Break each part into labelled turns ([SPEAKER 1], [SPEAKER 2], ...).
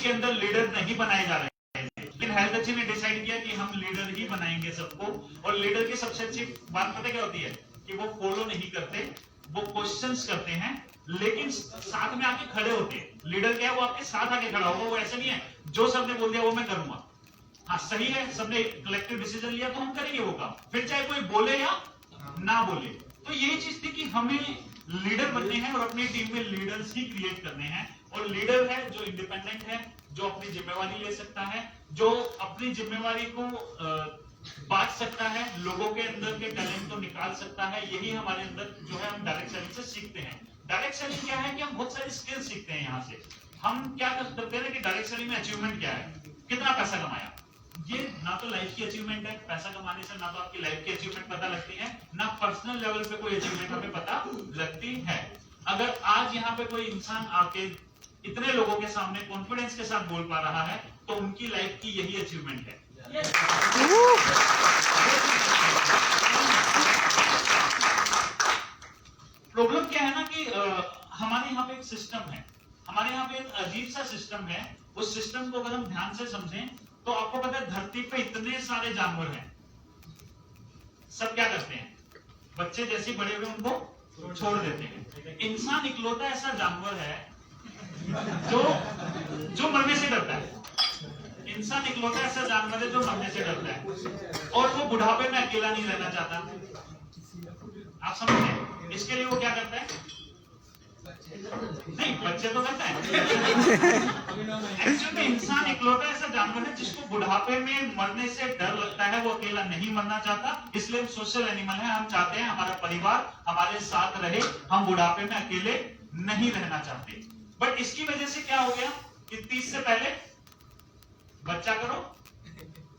[SPEAKER 1] के अंदर लीडर नहीं बनाए जा रहे हैं, लेकिन हेल्थ अच्छी ने डिसाइड किया कि हम लीडर ही बनाएंगे सबको। और लीडर की सबसे अच्छी बात पता क्या होती है कि वो फॉलो नहीं करते, वो क्वेश्चंस करते हैं, लेकिन साथ में आके खड़े होते हैं। लीडर क्या है, वो आपके साथ आके खड़ा होगा। वो ऐसे नहीं है जो सबने बोल दिया वो मैं करूंगा, हाँ सही है, सबने कलेक्टिव डिसीजन लिया तो हम करेंगे वो काम, फिर चाहे कोई बोले या ना बोले। तो यही चीज थी कि हमें लीडर बनने हैं और अपनी टीम में लीडर्स ही क्रिएट करने हैं। और लीडर है जो इंडिपेंडेंट है, जो अपनी जिम्मेवारी ले सकता है, जो अपनी जिम्मेवारी को बांट सकता है, लोगों के अंदर के टैलेंट को निकाल सकता है। यही हमारे अंदर जो है हम डायरेक्ट सेलिंग से सीखते हैं। डायरेक्ट सेलिंग क्या है कि हम बहुत सारी स्किल सीखते हैं। यहाँ से हम क्या करते हैं कि डायरेक्ट सेलिंग में अचीवमेंट क्या है, कितना पैसा कमाया। ये ना तो लाइफ की अचीवमेंट है, पैसा कमाने से ना तो आपकी लाइफ की अचीवमेंट पता लगती है, ना पर्सनल लेवल पे कोई अचीवमेंट हमें पता लगती है। अगर आज यहाँ पे कोई इंसान आके इतने लोगों के सामने कॉन्फिडेंस के साथ बोल पा रहा है तो उनकी लाइफ की यही अचीवमेंट है। प्रॉब्लम क्या है ना कि हमारे यहाँ पे एक सिस्टम है, हमारे यहाँ पे एक अजीब सा सिस्टम है। उस सिस्टम को अगर हम ध्यान से समझें तो आपको पता है धरती पे इतने सारे जानवर हैं, सब क्या करते हैं, बच्चे जैसे बड़े हुए उनको छोड़ देते हैं। इंसान इकलौता ऐसा जानवर है जो मरने से डरता है। इंसान इकलौता ऐसा जानवर है जो मरने से डरता है और वो बुढ़ापे में अकेला नहीं रहना चाहता। आप समझ रहे? इसके लिए वो क्या करता है? नहीं, बच्चे तो करते हैं। एक्चुअली इंसान इकलौता ऐसा जानवर है जिसको बुढ़ापे में मरने से डर लगता है, वो अकेला नहीं मरना चाहता। इसलिए हम सोशल एनिमल हैं, हम चाहते हैं हमारा परिवार हमारे साथ रहे, हम बुढ़ापे में अकेले नहीं रहना चाहते। बट इसकी वजह से क्या हो गया कि 30 से पहले बच्चा करो,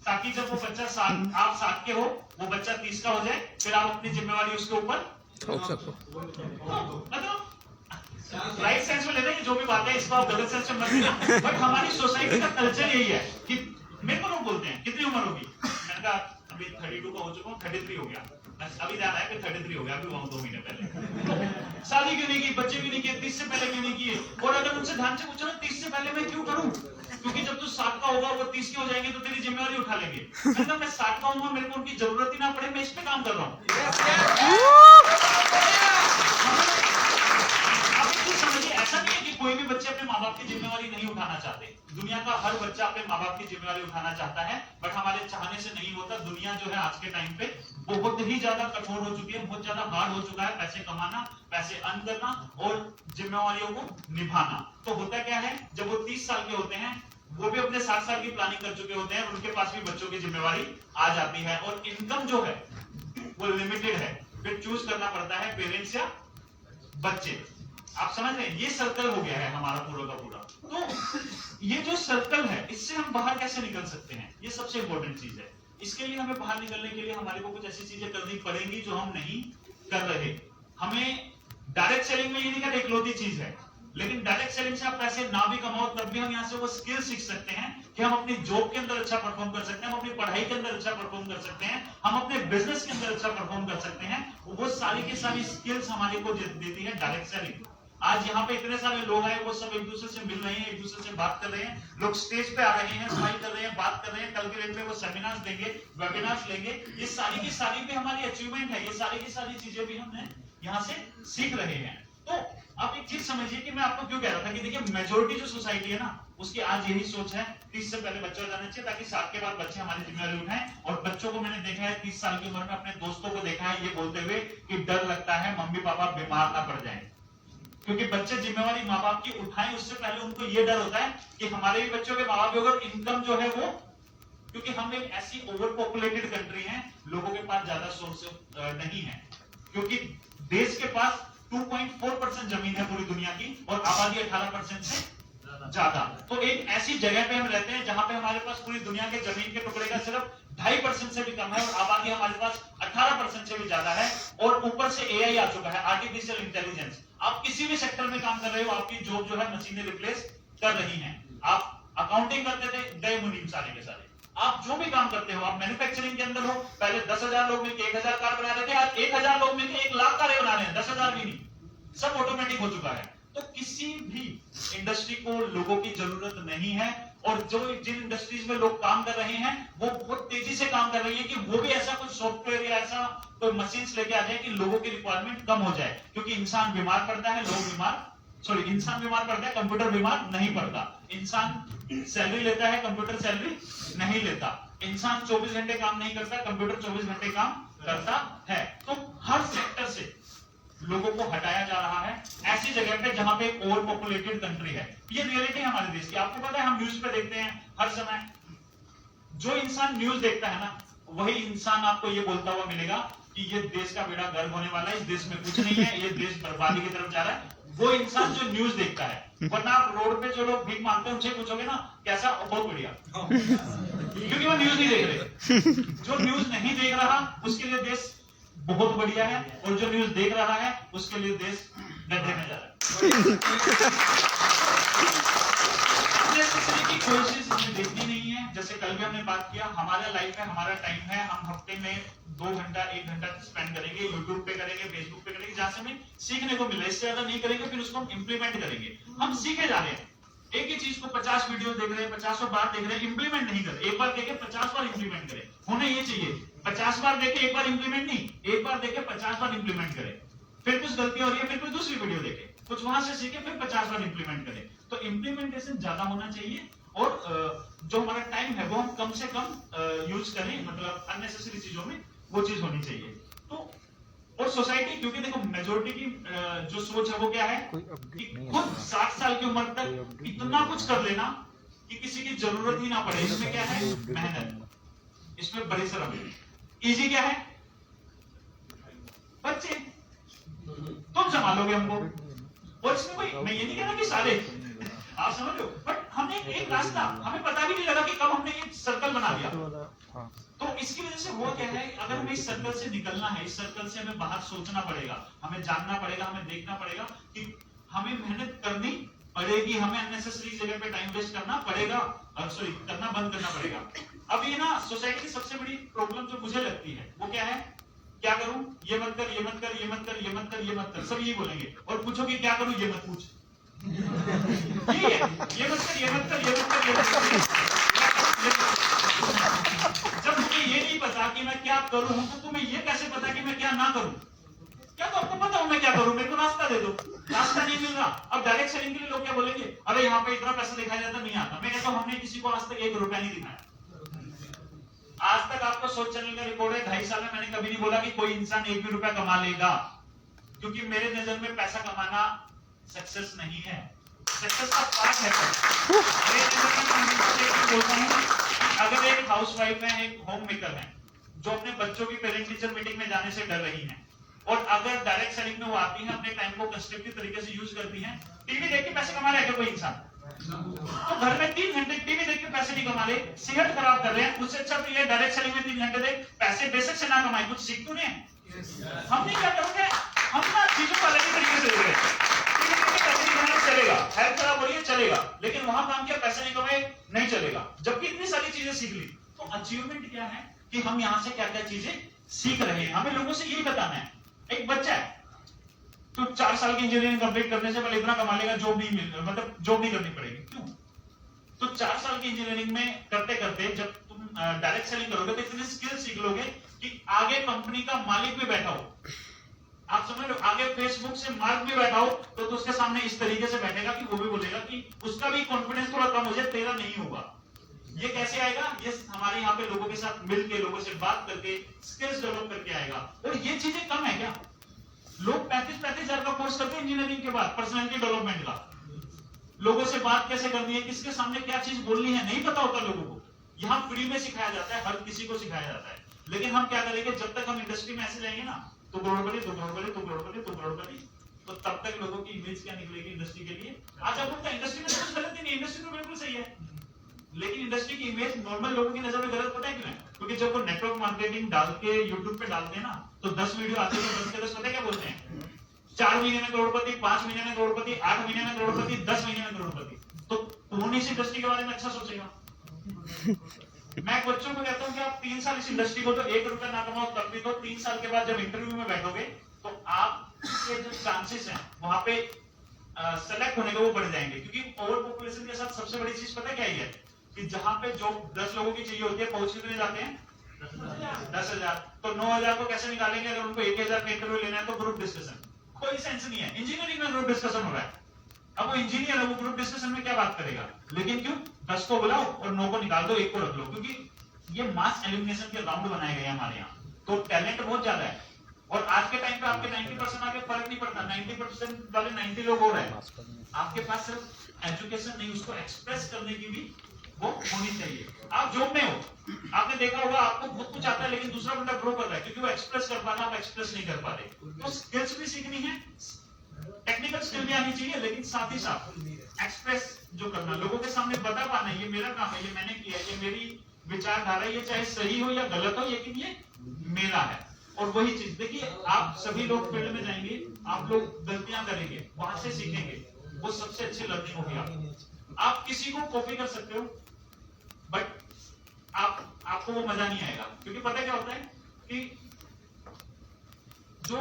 [SPEAKER 1] ताकि जब वो बच्चा आप 7 के हो, वो बच्चा 30 का हो जाए, फिर आप अपनी जिम्मेवारी उसके ऊपर
[SPEAKER 2] थोप सको।
[SPEAKER 1] मतलब राइट सेंस में लेना कि जो भी बात है इसको आप गलत सेंस में मत लेना। बट हमारी सोसाइटी का कल्चर यही है कि मेरे को लोग बोलते हैं कितनी उम्र होगी, मैंने कहा अभी 32 का हो चुका हूँ, 33 हो गया, अभी ध्यान आया कि 33 हो गया, अभी वहां 2 महीने पहले। शादी क्यों नहीं की, बच्चे क्यों नहीं किए, 30 से पहले क्यों नहीं किए? और अगर उनसे ध्यान से पूछो ना 30 से पहले मैं क्यों करूं, क्योंकि जब तू 7 का होगा वो 30 के हो जाएंगे तो तेरी जिम्मेवारी उठा लेंगे। मतलब मैं 7 का हूँ, मेरे को उनकी जरूरत ही ना पड़े, मैं इस पे काम कर रहा हूँ। समझिए, ऐसा नहीं है कि कोई भी बच्चे अपने माँ बाप की जिम्मेवारी नहीं उठाना चाहते। दुनिया का हर बच्चा अपने माँ बाप की जिम्मेवारी उठाना चाहता है, बट हमारे चाहने से नहीं होता। दुनिया जो है आज के टाइम पे बहुत ही ज्यादा कठोर हो चुकी है, बहुत ज्यादा हार्ड हो चुका है पैसे कमाना, पैसे अर्न करना और जिम्मेवारियों को निभाना। तो होता क्या है, जब वो 30 साल के होते हैं, वो भी अपने 7 साल की प्लानिंग कर चुके होते हैं, उनके पास भी बच्चों की जिम्मेवारी आ जाती है और इनकम जो है वो लिमिटेड है। फिर चूज करना पड़ता है पेरेंट्स या बच्चे। आप समझ रहे हैं, ये सर्कल हो गया है हमारा पूरा का पूरा। तो ये जो सर्कल है, इससे हम बाहर कैसे निकल सकते हैं, ये सबसे इंपॉर्टेंट चीज है। इसके लिए हमें बाहर निकलने के लिए हमारे को कुछ ऐसी चीजें करनी पड़ेंगी जो हम नहीं कर रहे। हमें डायरेक्ट सेलिंग में ये नहीं कर इकलौती चीज है, लेकिन डायरेक्ट सेलिंग से आप पैसे ना भी कमाओ तब भी हम यहाँ से वो स्किल सीख सकते हैं कि हम अपनी जॉब के अंदर अच्छा परफॉर्म कर सकते हैं, हम अपनी पढ़ाई के अंदर अच्छा परफॉर्म कर सकते हैं, हम अपने बिजनेस के अंदर अच्छा परफॉर्म कर सकते हैं। वो सारी की सारी स्किल्स हमारे को देती है डायरेक्ट सेलिंग। आज यहाँ पे इतने सारे लोग आए, वो सब एक दूसरे से मिल रहे हैं, एक दूसरे से बात कर रहे हैं, लोग स्टेज पे आ रहे हैं, स्माइल कर रहे हैं, बात कर रहे हैं। कल के दिन पे वो सेमिनार्स देंगे, वेबिनार्स लेंगे। ये सारी की सारी भी हमारी अचीवमेंट है, ये सारी की सारी चीजें भी हमने यहाँ से सीख रहे हैं। तो आप एक चीज समझिए कि मैं आपको क्यों कह रहा था कि देखिए मेजोरिटी जो सोसाइटी है ना, उसकी आज यही सोच है 30 से पहले बच्चा हो जाना चाहिए, ताकि 7 के बाद बच्चे हमारी जिम्मेवारी उठाएं। और बच्चों को मैंने देखा है 30 साल की उम्र में, अपने दोस्तों को देखा है ये बोलते हुए कि डर लगता है मम्मी पापा बीमार ना पड़ जाए, क्योंकि बच्चे जिम्मेवारी माँ बाप की उठाएं उससे पहले उनको ये डर होता है कि हमारे भी बच्चों के माँ बाप की अगर इनकम जो है वो, क्योंकि हम एक ऐसी ओवर पॉपुलेटेड कंट्री है, लोगों के पास ज्यादा सोर्स नहीं है, क्योंकि देश के पास 2.4% जमीन है पूरी दुनिया की और आबादी 18% से ज्यादा। तो एक ऐसी जगह पे हम रहते हैं जहां पे हमारे पास पूरी दुनिया के जमीन के टुकड़े का सिर्फ 2.5% से भी कम है और आबादी हमारे पास 18% से भी ज्यादा है। और ऊपर से एआई आ चुका है, आर्टिफिशियल इंटेलिजेंस। आप किसी भी सेक्टर में काम कर रहे हो, आपकी जॉब जो है मशीनें रिप्लेस कर रही हैं। आप अकाउंटिंग करते थे, गए मुनीम सारे के सारे। आप जो भी काम करते हो, आप मैन्युफैक्चरिंग के अंदर हो, पहले 10,000 लोग मिलकर 1,000 कार बना रहे थे, आज 1,000 लोग मिलकर 1,00,000 कारें बना रहे हैं, 10,000 भी नहीं, सब ऑटोमेटिक हो चुका है। तो किसी भी इंडस्ट्री को लोगों की जरूरत नहीं है, और जो जिन इंडस्ट्रीज में लोग काम कर रहे हैं वो बहुत तेजी से काम कर रही है कि वो भी ऐसा कुछ सॉफ्टवेयर या ऐसा कोई मशीन्स लेके आ जाए कि लोगों की रिक्वायरमेंट कम हो जाए, क्योंकि इंसान बीमार पड़ता है, इंसान बीमार पड़ता है, कंप्यूटर बीमार नहीं पड़ता। इंसान सैलरी लेता है, कंप्यूटर सैलरी नहीं लेता। इंसान 24 घंटे काम नहीं करता, कंप्यूटर 24 घंटे काम करता है। तो हर सेक्टर से लोगों को हटाया जा रहा है ऐसी जगह पे जहां पे ओवर पॉपुलेटेड कंट्री है। ये रियलिटी है हमारे देश की। आपको पता है हम न्यूज पे देखते हैं हर समय, जो इंसान न्यूज देखता है ना वही इंसान आपको ये बोलता हुआ मिलेगा कि ये देश का बेड़ा गर्क होने वाला है, इस देश में कुछ नहीं है, ये देश बर्बादी की तरफ जा रहा है। वो इंसान जो न्यूज देखता है, वरना आप रोड पे जो लोग भीख मांगते हैं उनसे पूछोगे ना कैसा, बहुत बढ़िया, क्योंकि वो न्यूज नहीं देख रहे। जो न्यूज नहीं देख रहा उसके लिए देश बहुत बढ़िया है, और जो न्यूज देख रहा है उसके लिए देश गड्ढे में जा रहा है। की कोई चीज हमें देखनी नहीं है। जैसे कल भी हमने बात किया, हमारा लाइफ है, हमारा टाइम है, हम हफ्ते में 2 घंटा 1 घंटा स्पेंड करेंगे, यूट्यूब पे करेंगे, फेसबुक पे करेंगे, जहां से हमें सीखने को मिले। इससे ज्यादा नहीं करेंगे, फिर उसको हम इंप्लीमेंट करेंगे। हम सीखे जा रहे हैं, एक ही चीज को 50 वीडियो देख रहे हैं, 50 बार देख रहे हैं, इंप्लीमेंट नहीं कर रहे। एक बार देखे 50 बार इंप्लीमेंट करें, होना ये चाहिए 50 बार देखे एक बार इंप्लीमेंट नहीं, एक बार देखे 50 बार इंप्लीमेंट करें। फिर कुछ गलती हो रही है, फिर कोई दूसरी वीडियो देखे, कुछ वहां से सीखे, फिर 50 बार इंप्लीमेंट करें। तो इंप्लीमेंटेशन ज्यादा होना चाहिए, और जो हमारा टाइम है वो हम कम से कम यूज करें, मतलब अननेसेसरी चीजों में वो चीज होनी चाहिए। तो और सोसाइटी, क्योंकि देखो मेजोरिटी की जो सोच है वो क्या है कि खुद 60 साल की उम्र तक इतना कुछ कर लेना कि किसी की जरूरत ही ना पड़े। इसमें क्या है, मेहनत, इसमें परिश्रम। इजी क्या है, बच्चे तुम संभालोगे हमको, और इसमें कोई, मैं ये नहीं कह रहा कि सारे, आप समझ लो, बट हमने एक रास्ता, हमें पता भी नहीं लगा कि कब हमने ये सर्कल बना दिया। तो इसकी वजह से वो क्या है, अगर हमें इस सर्कल से निकलना है, इस सर्कल से हमें बाहर सोचना पड़ेगा, हमें जानना पड़ेगा, हमें देखना पड़ेगा कि हमें मेहनत करनी पड़ेगी, हमें अननेसेसरी जगह पे टाइम वेस्ट करना पड़ेगा, सॉरी करना बंद करना पड़ेगा। अब ये ना सोसाइटी की सबसे बड़ी प्रॉब्लम जो मुझे लगती है वो क्या है, क्या करूं, ये मत कर, ये मत कर, ये मत कर, ये मत कर, ये मत कर, सब यही बोलेंगे, और पूछोगे क्या करूं, ये मत पूछ, ये मत कर, ये मत कर, ये मत कर, ये मत कर। जब मुझे ये नहीं पता कि मैं क्या करूं, तो तुम्हें ये कैसे पता कि मैं क्या ना करूं? क्या तो आपको पता हो मैं क्या करूं, मेरे को रास्ता दे दो, रास्ता नहीं मिल रहा। अब डायरेक्ट सेलिंग के लिए लोग क्या बोलेंगे, अरे यहाँ पे इतना पैसा दिखाया जाता, नहीं आता। मैं कहता हूं हमने किसी को आज तक 1 रुपया नहीं दिखाया। आज तक आपको सोच चैनल का रिकॉर्ड है, 2.5 साल में मैंने कभी नहीं बोला कि कोई इंसान 1 भी रुपया कमा लेगा, क्योंकि मेरे नजर में पैसा कमाना सक्सेस नहीं है, सक्सेस का पार्ट है। बोलता हूं अगर एक हाउसवाइफ है, एक होम मेकर है, जो अपने बच्चों की पेरेंट टीचर मीटिंग में जाने से डर रही है, और अगर डायरेक्ट सेलिंग में वो आती है, अपने टाइम को कंस्ट्रक्टिव तरीके से यूज करती है, टीवी देख के पैसे कमा रहा है क्या कोई इंसान? तो घर में 3 घंटे टीवी देख के पैसे नहीं कमा रहे, सेहत खराब कर रहे हैं, उससे अच्छा तो ये डायरेक्ट सेलिंग में 3 घंटे दे, पैसे बेशक से ना कमाए, कुछ सीख तो नहीं है। हमने क्या करोगे, हम ना चीजों को अलग ही तरीके से देख रहे हैं। चलेगा, हेल्थ खराब हो रही है चलेगा, लेकिन वहां काम किया पैसे नहीं कमाए नहीं चलेगा, जबकि इतनी सारी चीजें सीख ली। तो अचीवमेंट क्या है कि हम यहां से क्या क्या चीजें सीख रहे हैं, हमें लोगों से यही बताना है। एक बच्चा है तो 4 साल की इंजीनियरिंग कंप्लीट करने से पहले इतना कमा लेगा, जॉब नहीं मिल, मतलब जॉब नहीं करनी पड़ेगी, क्यों? तो 4 साल की इंजीनियरिंग में करते करते जब तुम डायरेक्ट सेलिंग करोगे तो इतने स्किल सीख लोगे कि आगे कंपनी का मालिक भी बैठा हो, आप समझ लो, आगे फेसबुक से मार्क भी बैठा हो तो उसके सामने इस तरीके से बैठेगा कि वो भी बोलेगा कि उसका भी कॉन्फिडेंस थोड़ा कम हो जाए, तेरा नहीं होगा। ये कैसे आएगा, ये हमारे यहाँ पे लोगों के साथ मिलके, लोगों से बात करके, स्किल्स डेवलप करके आएगा। और ये चीजें कम है क्या? लोग 35-35 हजार का कोर्स करते हैं इंजीनियरिंग के बाद, पर्सनैलिटी डेवलपमेंट का। लोगों से बात कैसे करनी है, किसके सामने क्या चीज बोलनी है, नहीं पता होता लोगों को। यहाँ फ्री में सिखाया जाता है, हर किसी को सिखाया जाता है। लेकिन हम क्या करेंगे, जब तक हम इंडस्ट्री में ऐसे जाएंगे ना, तो करोड़पति, तो तब तक लोगों की इमेज क्या निकलेगी इंडस्ट्री के लिए। आज आप बोलते हैं इंडस्ट्री में कुछ गलत नहीं है, इंडस्ट्री तो बिल्कुल सही है, लेकिन इंडस्ट्री की इमेज नॉर्मल लोगों की नजर में गलत पता है क्यों है? क्योंकि जब वो नेटवर्क मार्केटिंग डाल के यूट्यूब पे डालते हैं ना, तो 10 वीडियो आते हैं, 10 के 10 पता है क्या बोलते हैं? 4 महीने में करोड़पति, 5 महीने में करोड़पति, 8 महीने में करोड़पति, 10 महीने में करोड़पति। तो कौन इस इंडस्ट्री के बारे में अच्छा सोचेगा? मैं बच्चों को कहता हूं कि आप 3 साल इस इंडस्ट्री को, तो 1 रुपया ना कमाओ तब भी, तो 3 साल के बाद जब इंटरव्यू में बैठोगे तो आपके जो चांसेस हैं वहां पे सेलेक्ट होने का वो बढ़ जाएंगे, क्योंकि ओवर पॉपुलेशन के साथ सबसे बड़ी चीज पता क्या ही है कि जहां पे जो 10 लोगों की चाहिए होती है पहुंच कितने जाते हैं 10,000। तो 9,000 को कैसे निकालेंगे अगर उनको 1,000 का इंटरव्यू लेना है? तो ग्रुप डिस्कशन, कोई सेंस नहीं है। इंजीनियरिंग में ग्रुप डिस्कशन हो रहा है, अब वो इंजीनियर है, वो ग्रुप डिस्कशन में क्या बात करेगा? लेकिन क्यों 10 को बुलाओ और 9 को निकाल दो, 1 को रख लो, क्योंकि ये मास एलिमिनेशन के राउंड बनाए गए हैं हमारे यहाँ। तो टैलेंट बहुत ज्यादा है, और आज के टाइम पे आपके 90% आके फर्क नहीं पड़ता, 90% वाले 90 लोग हो रहे हैं। आपके पास सिर्फ एजुकेशन नहीं, उसको एक्सप्रेस करने की भी वो होनी चाहिए। आप जॉब में हो, आपने देखा होगा आपको बहुत कुछ आता है लेकिन दूसरा बंदा ग्रो कर रहा है क्योंकि वो एक्सप्रेस कर पा रहा है, आप एक्सप्रेस नहीं कर पा रहे। तो स्किल्स भी सीखनी है, टेक्निकल स्किल भी आनी चाहिए, लेकिन साथ ही साथ एक्सप्रेस जो करना, लोगों के सामने बता पाना, ये मेरा काम है, ये मैंने किया, ये मेरी विचारधारा, ये चाहे सही हो या गलत हो लेकिन ये मेरा है। और वही चीज देखिए, आप सभी लोग फील्ड में जाएंगे, आप लोग गलतियां करेंगे, वहां से सीखेंगे, वो सबसे अच्छी लर्निंग होगी। आप किसी को कॉपी कर सकते हो बट आपको वो मजा नहीं आएगा, क्योंकि पता क्या होता है कि जो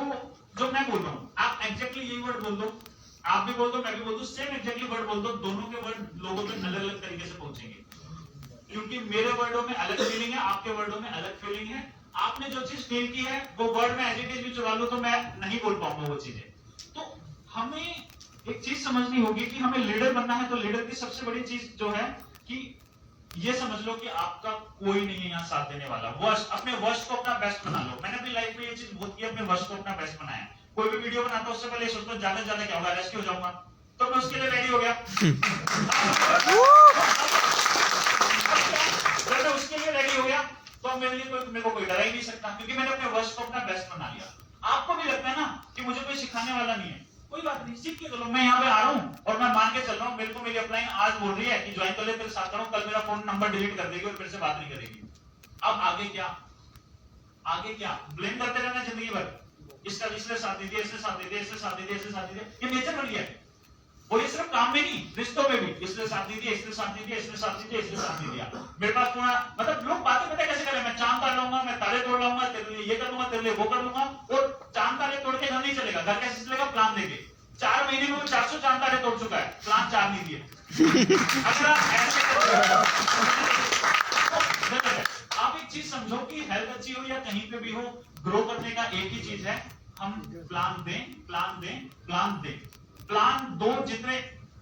[SPEAKER 1] मैं बोल रहा हूं आप एग्जैक्टली यही वर्ड बोल दो, आप भी बोल दो, मैं भी बोल दू, सेम एग्जैक्टली वर्ड बोल दो, दोनों के वर्ड लोगों तक अलग अलग तरीके से पहुंचेंगे, क्योंकि मेरे वर्डों में अलग फीलिंग है, आपके वर्डों में अलग फीलिंग है। आपने जो चीज फील की है वो वर्ड में एज इट इज भी चुरा लो तो मैं नहीं बोल पाऊंगा वो चीजें। तो हमें एक चीज समझनी होगी कि हमें लीडर बनना है, तो लीडर की सबसे बड़ी चीज जो है कि ये समझ लो कि आपका कोई नहीं है यहाँ साथ देने वाला। वर्स्ट, अपने वर्स्ट को अपना बेस्ट बना लो। मैंने अपनी लाइफ में ये चीज बहुत की, अपने वर्स्ट को अपना बेस्ट बनाया। कोई भी वीडियो बनाता उससे पहले सोचता हूं ज्यादा से ज्यादा क्या होगा, रेस्क्यू हो जाऊंगा, तो मैं उसके लिए रेडी हो गया। जब मैं उसके लिए रेडी हो गया तो मेरे को कोई डरा ही नहीं सकता, क्योंकि मैंने अपने वर्स्ट को अपना बेस्ट बना लिया। आपको भी लगता है ना कि मुझे कोई सिखाने वाला नहीं है, कोई बात नहीं, सीख के चलो। मैं यहाँ पे आ रहा हूँ और मैं मान के चल रहा हूँ, मेरे को मेरी अपलाइन आज बोल रही है कि ज्वाइन कर ले, तेरे साथ करूँ, कल मेरा फोन नंबर डिलीट कर देगी और फिर से बात नहीं करेगी। अब आगे क्या, आगे क्या ब्लेम करते रहना जिंदगी भर, इसका इसने साथ दे दिया, इसने साथ दे दिया, इसने साथ दे दिया, इसने साथ दे दिया, ये नेचर बन गया है। और ये सिर्फ काम में नहीं, रिश्तों में भी, इसने साथ दे दिया, इसने साथ दे दिया, इसने साथ दे दिया, इसने साथ दे दिया। मेरे पास पूरा मतलब लोग बातें पता कैसे करें, मैं चांद तार लाऊंगा, मैं तारे तोड़ लाऊंगा, तेरे लिए ये कर लूंगा, तेरे लिए वो कर लूंगा। और चांद तारे तोड़ के घर नहीं चलेगा, घर कैसे चलेगा? प्लान देके। 4 महीने में वो 400 चांद तारे तोड़ चुका है, प्लान 4 नहीं दिए। अगर आप आप एक चीज समझो कि हेल्थ अच्छी हो या कहीं पे भी हो, ग्रो करने का एक ही चीज है, हम प्लान दें, प्लान दें, प्लान दें, प्लान दो। जितने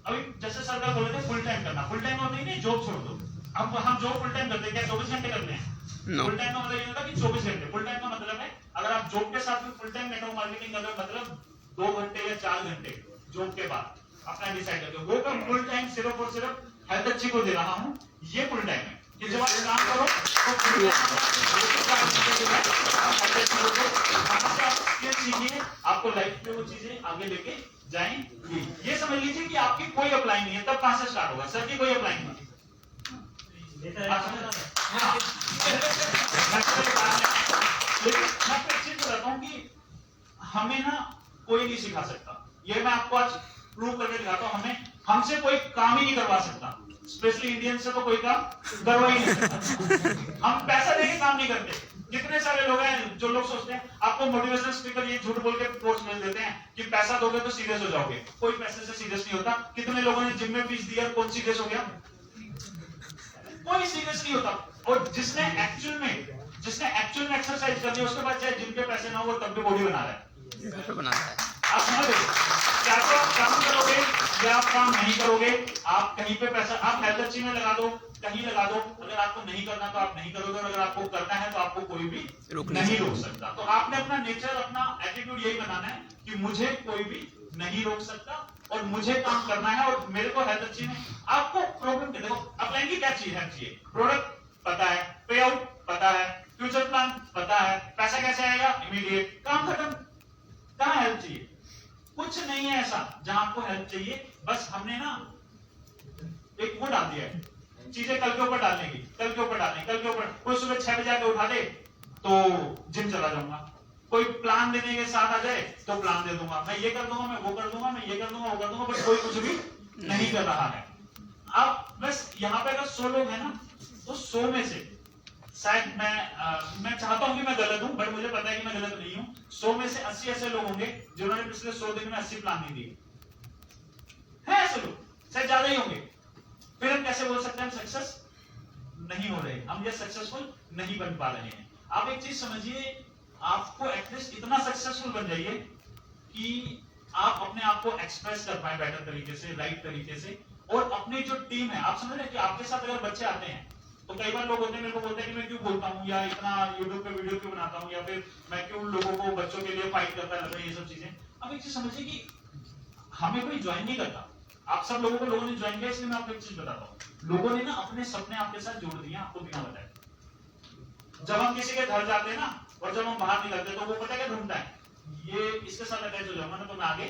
[SPEAKER 1] अभी जैसे सरकार बोल रहे थे फुल टाइम करना, फुल टाइम और नहीं, जॉब छोड़ दो। अब हम जॉब फुल टाइम करते हैं क्या? 24 घंटे करते हैं? फुल टाइम का मतलब ये होता है कि 24 घंटे। फुल टाइम का मतलब है अगर आप जॉब के साथ में फुल टाइम नेटवर्क मार्केटिंग कर रहे हो, मतलब 2 घंटे या 4 घंटे जॉब के बाद अपना डिसाइड करते हो, वो का फुल टाइम सिर्फ और सिर्फ हेल्थ अच्छी को दे रहा हूं, ये फुल टाइम है कि जब आप काम करो तो आपको लाइफ में वो चीजें आगे लेके जाएंगी। ये समझ लीजिए कि आपकी कोई अप्लाई नहीं है, तब कहां से स्टार्ट होगा? सर की कोई अप्लाई नहीं है। लेकिन मैं एक चीज बताता हूं कि हमें ना कोई नहीं सिखा सकता, ये मैं आपको आज प्रूव करके दिखाता हूं। हमें हमसे कोई काम ही नहीं करवा सकता, स्पेशली इंडियन से तो कोई काम करवा ही नहीं सकता। हम पैसा देके काम नहीं करते। कितने सारे लोग हैं जो लोग सोचते हैं आपको मोटिवेशनल स्पीकर ये झूठ बोल के कोर्स मिल देते हैं कि पैसा दोगे तो सीरियस हो जाओगे। कोई पैसे से सीरियस नहीं होता। कितने लोगों ने जिम में फीस दिया, कौन सीरियस हो गया? कोई सीरियस नहीं होता। और जिसने एक्चुअल में एक्सरसाइज करनी है, उसके बाद चाहे जिम के पैसे ना हो, तब भी बॉडी बना रहा है। आप समझ रहे क्या? तो आप काम करोगे या आप काम नहीं करोगे, आप कहीं पे पैसा, आप हेल्थ अच्छी में लगा दो, कहीं लगा दो। अगर आपको नहीं करना तो आप नहीं करोगे, और अगर आपको करना है तो आपको कोई भी नहीं रोक सकता। तो आपने अपना नेचर, अपना एटीट्यूड यही बनाना है कि मुझे कोई भी नहीं रोक सकता और मुझे काम करना है, और मेरे को हेल्थ अच्छी में। आपको प्रॉब्लम देखो, अपलाइन की क्या चीज है? चाहिए प्रोडक्ट पता है, पे आउट पता है, फ्यूचर प्लान पता है, पैसा कैसे आएगा इमीडिएट, काम खत्म। कहां हेल्प चाहिए? कुछ नहीं है ऐसा जहां आपको हेल्प चाहिए। बस हमने ना एक वो डाल दिया है, चीजें कल के ऊपर डालने की, कल के ऊपर डालने, कल के ऊपर। कोई सुबह 6 बजे आके उठा दे तो जिम चला जाऊंगा, कोई प्लान देने के साथ आ जाए तो प्लान दे दूंगा, मैं ये कर दूंगा, मैं वो कर दूंगा, मैं ये कर दूंगा, वो कर दूंगा, बस कोई कुछ भी नहीं कर रहा है। अब बस यहाँ पे अगर 100 लोग हैं ना, तो 100 में से शायद मैं चाहता हूं कि मैं गलत हूं, बट मुझे पता है कि मैं गलत नहीं हूं। 100 में से 80 ऐसे लोग होंगे जिन्होंने पिछले 100 दिन में 80 प्लान नहीं दिए। शायद ज्यादा ही होंगे, फिर हम कैसे बोल सकते हैं हम सक्सेस नहीं हो रहे, हम ये सक्सेसफुल नहीं बन पा रहे हैं। आप एक चीज समझिए, आपको एटलीस्ट इतना सक्सेसफुल बन जाइए कि आप अपने आप को एक्सप्रेस कर पाए बेटर तरीके से, राइट तरीके से, और अपनी जो टीम है, आप समझ रहे हैं कि आपके साथ अगर बच्चे आते हैं तो कई बार लोग होते हैं मेरे को बोलते हैं कि मैं क्यों बोलता हूँ या इतना यूट्यूब पे वीडियो क्यों बनाता हूँ या फिर मैं क्यों लोगों को बच्चों के लिए फाइट करता रहता है, ये सब चीजें। अब एक चीज समझिए कि हमें कोई ज्वाइन नहीं करता, आप सब लोगों को लोगों ने ज्वाइन किया, इसलिए मैं आपको एक चीज बताता हूँ, लोगों ने ना अपने सपने आपके साथ जोड़ दिए आपको बिना बताए। जब हम किसी के घर जाते हैं ना और जब हम बाहर निकलते तो वो पता क्या ढूंढता है, ये इसके साथ अटैच हो जाऊंगा ना तो मैं आगे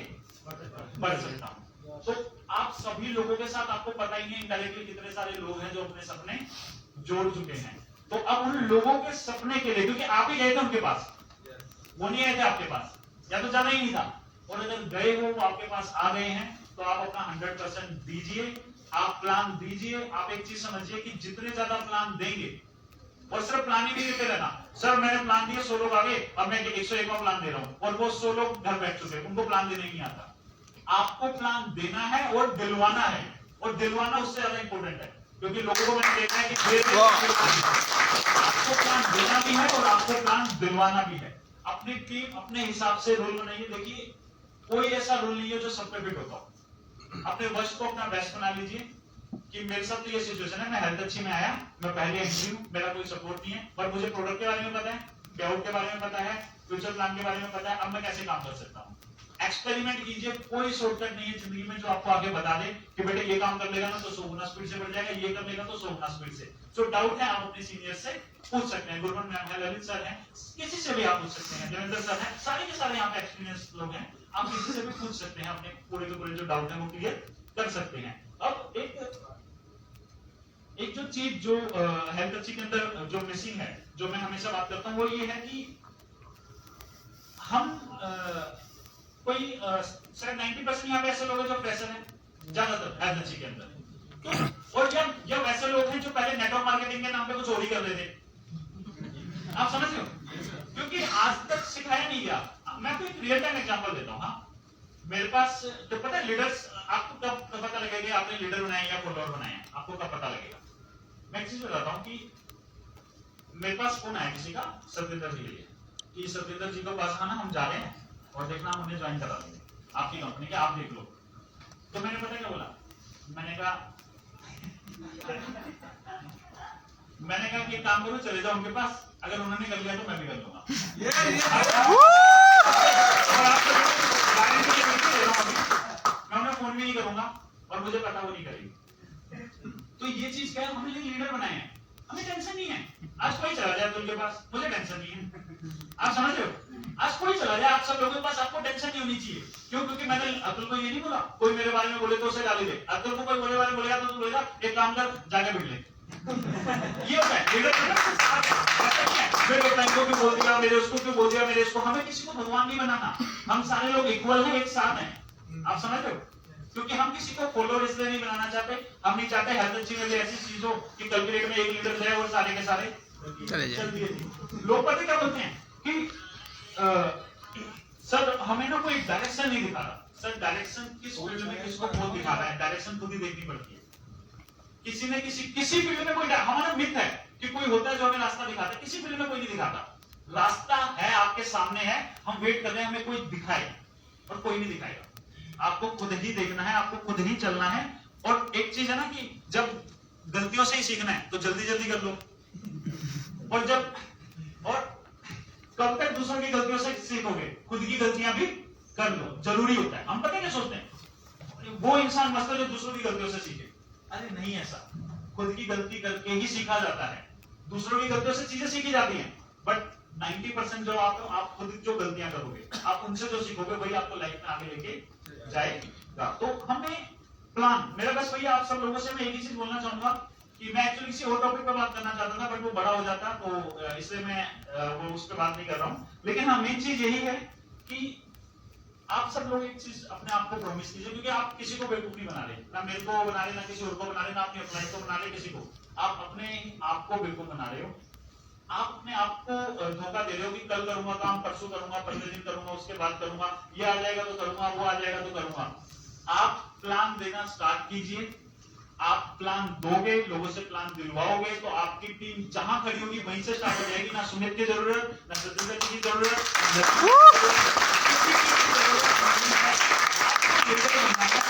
[SPEAKER 1] बढ़ सकता हूँ। तो आप सभी लोगों के साथ आपको पता ही नहीं इनडायरेक्टली कितने सारे लोग हैं जो अपने सपने जोड़ चुके हैं। तो अब उन लोगों के सपने के लिए, क्योंकि आप ही गए थे उनके पास, वो नहीं आए थे आपके पास, या तो जाना ही नहीं था, और अगर गए हो वो आपके पास आ गए हैं तो आप अपना 100% दीजिए, आप प्लान दीजिए। आप एक चीज समझिए कि जितने ज्यादा प्लान देंगे, और सिर्फ प्लान ही नहीं देते रहना, सर मैंने प्लान दिया 100 लोग आगे, अब मैं 101वां प्लान दे रहा हूं, और वो 100 लोग घर बैठ चुके हैं, उनको प्लान देने नहीं आता। आपको प्लान देना है और दिलवाना है, और दिलवाना उससे ज्यादा इंपॉर्टेंट है, क्योंकि लोगों को मैंने देखा है कि आपको प्लान देना भी है और आपको प्लान दिलवाना भी है। अपनी टीम अपने हिसाब से रूल बनाइए। देखिए कोई ऐसा रूल नहीं है जो सब पे फिट होता हो। अपने वर्ष को अपना बेस्ट बना लीजिए कि मेरे साथ तो ये सिचुएशन है, मैं हेल्थ अच्छी में आया, मैं पहले एंट्री हूं, मेरा कोई सपोर्ट नहीं है, पर मुझे प्रोडक्ट के बारे में पता है, पेआउट के बारे में पता है, फ्यूचर प्लान के बारे में पता है, अब मैं कैसे काम कर सकता हूं। एक्सपेरिमेंट कीजिए, कोई शॉर्टकट नहीं है जिंदगी में जो आपको आगे बता दे कि बेटे ये काम कर लेगा ना तो 100 गुना स्पीड से बढ़ जाएगा, ये कर लेगा तो 100 गुना स्पीड से। जो डाउट है आप अपने सीनियर से पूछ सकते हैं, गुरमन मैम है, ललित सर है, किसी से भी आप पूछ सकते हैं, देवेंद्र सर है, सारे के सारे यहाँ पे एक्सपीरियंस लोग हैं, आप किसी से भी पूछ सकते हैं, अपने पूरे के पूरे जो डाउट है वो क्लियर कर सकते हैं। अब एक जो चीज जो हेल्थ अच्छी के अंदर जो मिसिंग है, जो मैं हमेशा बात करता हूँ, वो ये है कि हम कोई शायद 90% यहाँ पे ऐसे लोग हैं जो फ्रेशर हैं, ज्यादातर हेल्थ अच्छी के अंदर, तो और जब ऐसे लोग हैं जो पहले नेटवर्क मार्केटिंग के नाम पे कुछ चोरी कर रहे थे, आप समझ रहे हो, क्योंकि आज तक सिखाया नहीं गया। मैं तो एक रियल टाइम एग्जांपल देता हूँ। हाँ, मेरे पास तो पता है लीडर्स, आपको कब पता लगेगा आपने लीडर बनाया या फॉलोअर बनाया, आपको कब पता लगेगा? मैं एक चीज बताता हूँ कि मेरे पास फोन आया किसी का सत्येंद्र जी के लिए कि सत्येंद्र जी को पास आना, हम जा रहे हैं और देखना हम उन्हें ज्वाइन करा देंगे आपकी कंपनी के, आप देख लो। तो मैंने पता क्या बोला, मैंने कहा कि काम करो, चले जाओ उनके पास, अगर उन्होंने कर लिया तो मैं भी कर लूंगा। मैं उन्हें फोन भी नहीं करूंगा और मुझे पता वो नहीं करेगी। तो ये चीज क्या है, हमने लीडर बनाए हैं, हमें टेंशन नहीं है। आज कोई चला जाए अब्दुल के पास, मुझे टेंशन नहीं है। आप समझ रहे हो, आज कोई चला जाए आप सब लोगों के पास, आपको टेंशन नहीं होनी चाहिए। क्यों? क्योंकि मैंने अब्दुल को ये नहीं बोला, कोई मेरे बारे में बोले तो उसे गाली दे, अब्दुल को कोई मेरे बारे में बोलेगा तो बोलेगा एक काम कर जाके भिड़ ले। ये होता है लीडर मेरे को भी बोल दिया, मेरे उसको क्यों बोल दिया, मेरे इसको। हमें किसी को भगवान नहीं बनाना, हम सारे लोग इक्वल हैं, एक साथ हैं। आप समझ रहे हो, क्योंकि हम किसी को फॉलोअर इसलिए नहीं बनाना चाहते, हम नहीं चाहते हेल्थ अच्छी में ऐसी चीज हो कि कल की डेट में एक लीडर जाए और सारे के सारे चल दिए। लोग पता क्या बोलते हैं कि सर हमें ना कोई डायरेक्शन नहीं दिखा रहा। सर डायरेक्शन किस फील्ड में किसको कौन दिखा रहा है, डायरेक्शन खुद ही देखनी पड़ती है। किसी ने किसी फील्ड में कोई, हमारा मिथ है कि कोई होता है जो हमें रास्ता दिखाता है, किसी फील्ड में कोई नहीं दिखाता। रास्ता है आपके सामने है, हम वेट कर रहे हैं हमें कोई दिखाए, और कोई नहीं दिखाएगा। आपको खुद ही देखना है, आपको खुद ही चलना है। और एक चीज है ना कि जब गलतियों से ही सीखना है तो जल्दी जल्दी कर लो, और कब तक दूसरों की गलतियों से सीखोगे, खुद की गलतियां भी कर लो, जरूरी होता है। हम पता है क्या सोचते हैं, वो इंसान मस्त है जो दूसरों की गलतियों से सीखे। अरे नहीं, ऐसा खुद की गलती करके ही सीखा जाता है। दूसरों की गलतियों से चीजें सीखी जाती हैं, बट 90% जो आप खुद जो गलतियां करोगे, आप उनसे जो सीखोगे वही आपको लाइफ में आगे लेके जाएगा। तो हमें प्लान, मेरा बस भैया आप सब लोगों से मैं एक ही चीज बोलना चाहूंगा कि मैं एक्चुअली किसी और टॉपिक पर बात करना चाहता था, बट वो बड़ा हो जाता, तो इसलिए मैं वो उस पर बात नहीं कर रहा हूँ। लेकिन हाँ, मेन चीज यही है कि आप सब लोग एक चीज अपने आप को प्रॉमिस कीजिए, क्योंकि आप किसी को बेवकूफ नहीं बना रहे, ना मेरे को बना रहे, ना किसी और को बना रहे, ना अपनी अपलाइन को बना रहे, किसी को। आप अपने आप को बेवकूफ बना रहे हो, आप अपने आप को धोखा दे रहे हो कि कल करूंगा काम, परसों करूंगा, 15 दिन करूंगा, उसके बाद करूंगा, ये आ जाएगा तो करूंगा, वो आ जाएगा तो करूंगा। आप प्लान देना स्टार्ट कीजिए, आप प्लान दोगे, लोगों से प्लान दिलवाओगे, तो आपकी टीम जहां खड़ी होगी वहीं से स्टार्ट हो जाएगी। ना सुमित की जरूरत, ना सत्येंद्र जी की जरूरत,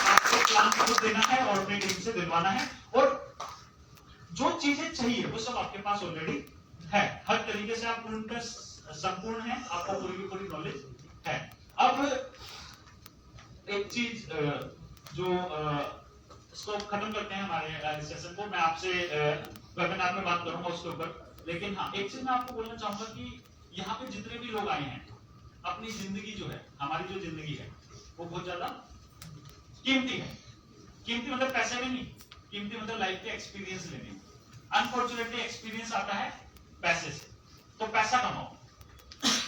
[SPEAKER 1] आपको प्लान खुद देना है और अपनी टीम से दिलवाना है, और जो चीजें चाहिए वो सब आपके पास ऑलरेडी है। हर तरीके से आप पूर्ण संपूर्ण है, आपको पूरी की पूरी नॉलेज है। अब एक चीज जो इसको खत्म करते हैं हमारे सेशन को, मैं आपसे वेबिनार में बात करूंगा उसके ऊपर, लेकिन हाँ एक चीज मैं आपको बोलना चाहूंगा कि यहाँ पे जितने भी लोग आए हैं, अपनी जिंदगी जो है, हमारी जो जिंदगी है वो बहुत ज्यादा कीमती है। कीमती मतलब पैसे में नहीं, कीमती मतलब लाइफ के एक्सपीरियंस लेने। अनफॉर्चुनेटली एक्सपीरियंस आता है पैसे से, तो पैसा कमाओ,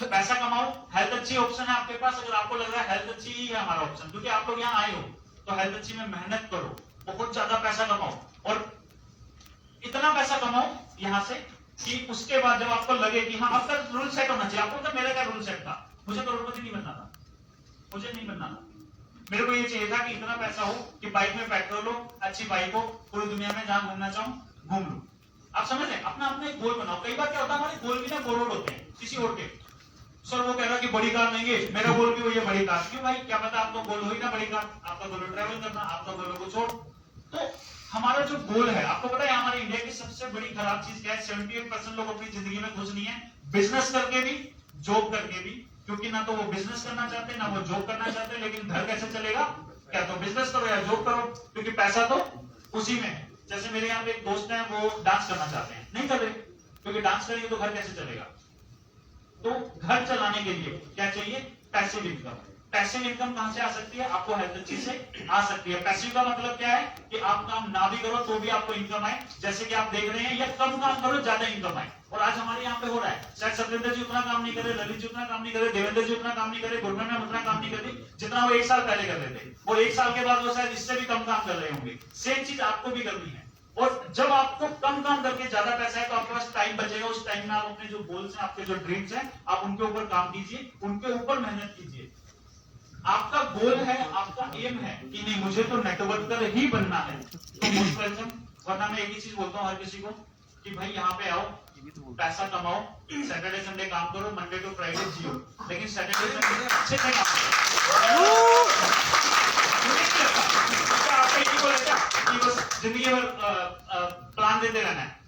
[SPEAKER 1] पैसा कमाओ। हेल्थ अच्छी ऑप्शन है आपके पास, अगर आपको लग रहा है हेल्थ अच्छी ही है हमारा ऑप्शन, क्योंकि आप लोग यहाँ आए हो, तो हेल्थ अच्छी में मेहनत करो, बहुत ज्यादा पैसा कमाओ, और इतना पैसा कमाओ यहाँ से कि उसके बाद जब आपको लगे कि हाँ आपका रूल सेट होना चाहिए। आपको तो मेरा क्या रूल सेट था, मुझे करोड़पति नहीं बनना था, मुझे नहीं बनना था। मेरे को ये चाहिए था कि इतना पैसा हो कि बाइक में पेट्रोल हो, अच्छी बाइक हो, पूरी दुनिया में जहां घूमना चाहूं घूम लूं। आप समझ रहे हैं, अपना अपने गोल बनाओ। कई बार क्या होता है, हमारे गोल भी ना बोरोड होते हैं किसी और के। सर वो कह रहा कि बड़ी कार लेंगे, मेरा गोल भी वही है बड़ी कार। क्यों भाई, क्या पता आपका गोल हो ही ना बड़ी कार, आपका गोल ट्रैवल करना, आपका गोल को छोड़। तो हमारा जो गोल है, आपको पता है हमारे इंडिया की सबसे बड़ी खराब चीज क्या है, 78% लोग अपनी जिंदगी में खुश नहीं है, बिजनेस करके भी जॉब करके भी। क्योंकि ना तो वो बिजनेस करना चाहते, ना वो जॉब करना चाहते, लेकिन घर कैसे चलेगा, क्या तो बिजनेस करो या जॉब करो, क्योंकि पैसा तो उसी में है। जैसे मेरे यहाँ पे एक दोस्त है, वो डांस करना चाहते हैं, नहीं कर रहे, क्योंकि डांस करेंगे तो घर कैसे चलेगा। तो घर चलाने के लिए क्या चाहिए, पैसिव इनकम। पैसिव इनकम कहां से आ सकती है, आपको हेल्थ अच्छी से आ सकती है। पैसिव का मतलब क्या है कि आप काम ना भी करो तो भी आपको इनकम आए, जैसे कि आप देख रहे हैं, या कम काम करो ज्यादा इनकम आए। और आज हमारे यहाँ पे हो रहा है, शायद सत्येंद्र जी उतना काम नहीं करे, ललित जी उतना काम नहीं करे, देवेंद्र जी उतना काम नहीं करे, गुरमेन मैम उतना काम नहीं करती जितना वो 1 साल पहले कर रहे थे, और 1 साल के बाद वो शायद इससे भी कम काम कर रहे होंगे। सेम चीज आपको भी करनी है। और जब आपको कम काम करके ज्यादा पैसा है, तो आपके पास टाइम बचेगा। उस टाइम में आप अपने जो गोल्स हैं, आपके जो ड्रीम्स हैं, आप उनके ऊपर काम कीजिए, उनके ऊपर मेहनत कीजिए। आपका गोल है, आपका एम है कि नहीं मुझे तो नेटवर्कर ही बनना है, तो मोस्ट वेलकम। वरना मैं एक ही चीज बोलता हूँ हर किसी को कि भाई यहाँ पे आओ, पैसा कमाओ, सैटरडे संडे काम करो, मंडे टू फ्राइडे जियो, लेकिन सैटरडे संडे अच्छे से काम करो। जिंदगी भर प्लान देते रहना है।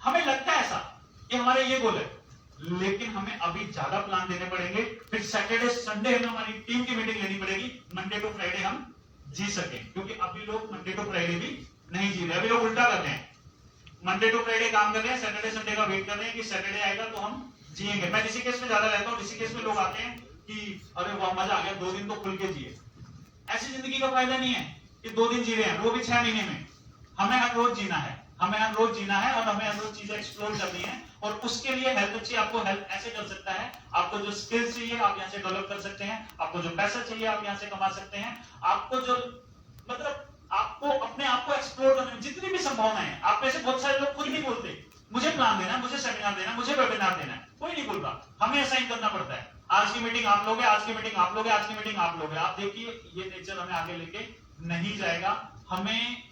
[SPEAKER 1] हमें लगता है ऐसा कि हमारे ये गोल है, लेकिन हमें अभी ज्यादा प्लान देने पड़ेंगे। फिर सैटरडे संडे हमें हमारी टीम की मीटिंग लेनी पड़ेगी, मंडे टू फ्राइडे हम जी सके। क्योंकि अभी लोग मंडे टू फ्राइडे भी नहीं जी रहे, अभी लोग उल्टा कर रहे हैं, मंडे टू फ्राइडे काम कर रहे हैं, सैटरडे संडे का वेट कर रहे हैं कि सैटरडे आएगा तो हम जिएंगे। मैं ऋषिकेश में ज्यादा रहता हूँ, ऋषिकेश में लोग आते हैं कि अरे वाह मजा आ गया, 2 दिन तो खुल के जिए। ऐसी जिंदगी का फायदा नहीं है कि 2 दिन जी रहे हैं, वो भी 6 महीने में। हमें हर रोज जीना है, हमें हर रोज जीना है, और हमें हर रोज चीजें एक्सप्लोर करनी है। और उसके लिए हेल्थ अच्छी, आपको हेल्थ ऐसे कर सकता है, आपको जो स्किल चाहिए आप यहाँ से डेवलप कर सकते हैं, आपको जो पैसा चाहिए आप यहाँ से कमा सकते हैं, आपको जो मतलब आपको अपने आप को एक्सप्लोर करने में जितनी भी संभावनाएं हैं। आप में से बहुत सारे लोग खुद नहीं बोलते मुझे प्लान देना, मुझे सेमिनार देना, मुझे वेबिनार देना है, कोई नहीं बोल रहा, हमें ऐसा ही करना पड़ता है। आज की मीटिंग आप लोग, आज की मीटिंग आप लोग, आज की मीटिंग आप लोग। आप देखिए ये नेचर हमें आगे लेके नहीं जाएगा, हमें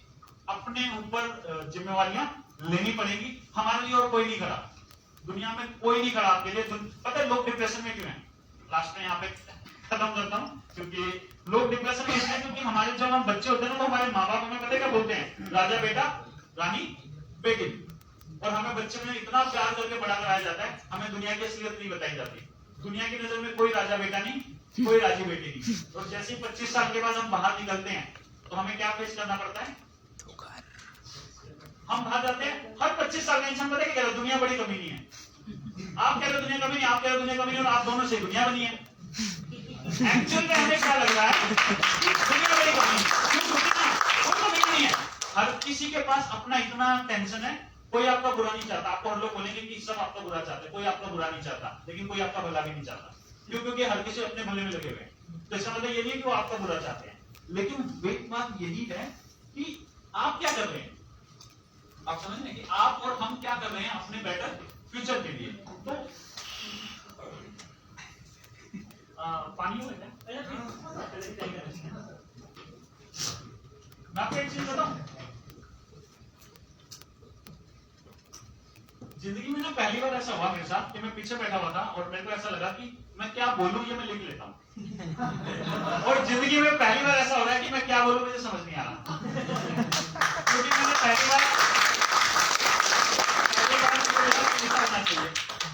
[SPEAKER 1] अपने ऊपर जिम्मेवारियां लेनी पड़ेगी। हमारे लिए और कोई नहीं खड़ा, दुनिया में कोई नहीं खड़ा आपके लिए। पता है लोग डिप्रेशन में क्यों हैं? लास्ट में यहाँ पे खत्म करता हूँ, क्योंकि लोग डिप्रेशन में इसलिए क्योंकि हमारे जब हम बच्चे होते हैं ना, तो हमारे माँ बाप हमें पता क्या बोलते हैं, राजा बेटा रानी बेटी। और हमें बच्चे में इतना प्यार करके बड़ा कराया जाता है, हमें दुनिया की असलियत नहीं बताई जाती। दुनिया की नजर में कोई राजा बेटा नहीं, कोई राजी बेटी नहीं। और जैसे 25 साल के बाद हम बाहर निकलते हैं, तो हमें क्या फेस करना पड़ता है? हम बाहर जाते हैं, हर 25 साल का इंसान पता क्या कह रहा है, दुनिया बड़ी कमी नहीं है। आप कह रहे हो दुनिया कमी नहीं, आप कह रहे हो दुनिया कमी नहीं, और आप दोनों से दुनिया बनी है। एक्चुअल में हमें क्या लग रहा है, दुनिया बड़ी कमी नहीं है। हर किसी के पास अपना इतना टेंशन है, कोई आपका बुरा नहीं चाहता। आपको हर लोग बोलेंगे कि सब आपका बुरा चाहते हैं, कोई आपका बुरा नहीं चाहता, लेकिन कोई आपका भला भी नहीं चाहता। क्यों? क्योंकि हर किसी अपने भले में लगे हुए हैं। तो इसका मतलब ये नहीं है कि वो आपका बुरा चाहते हैं, लेकिन एक बात यही है कि आप क्या कर रहे हैं। आप समझ रहे हैं कि आप और हम क्या कर रहे हैं अपने बेटर फ्यूचर के लिए। तो पानी हो गया मैं आपको एक चीज बताऊं, जिंदगी में ना पहली बार ऐसा हुआ मेरे साथ कि मैं पीछे बैठा हुआ था और मेरे को ऐसा लगा कि मैं क्या बोलूं ये मैं लिख लेता हूं और जिंदगी में पहली बार ऐसा हो रहा है कि मैं क्या बोलूं मुझे समझ नहीं आ रहा क्योंकि मैंने पहली बार होना चाहिए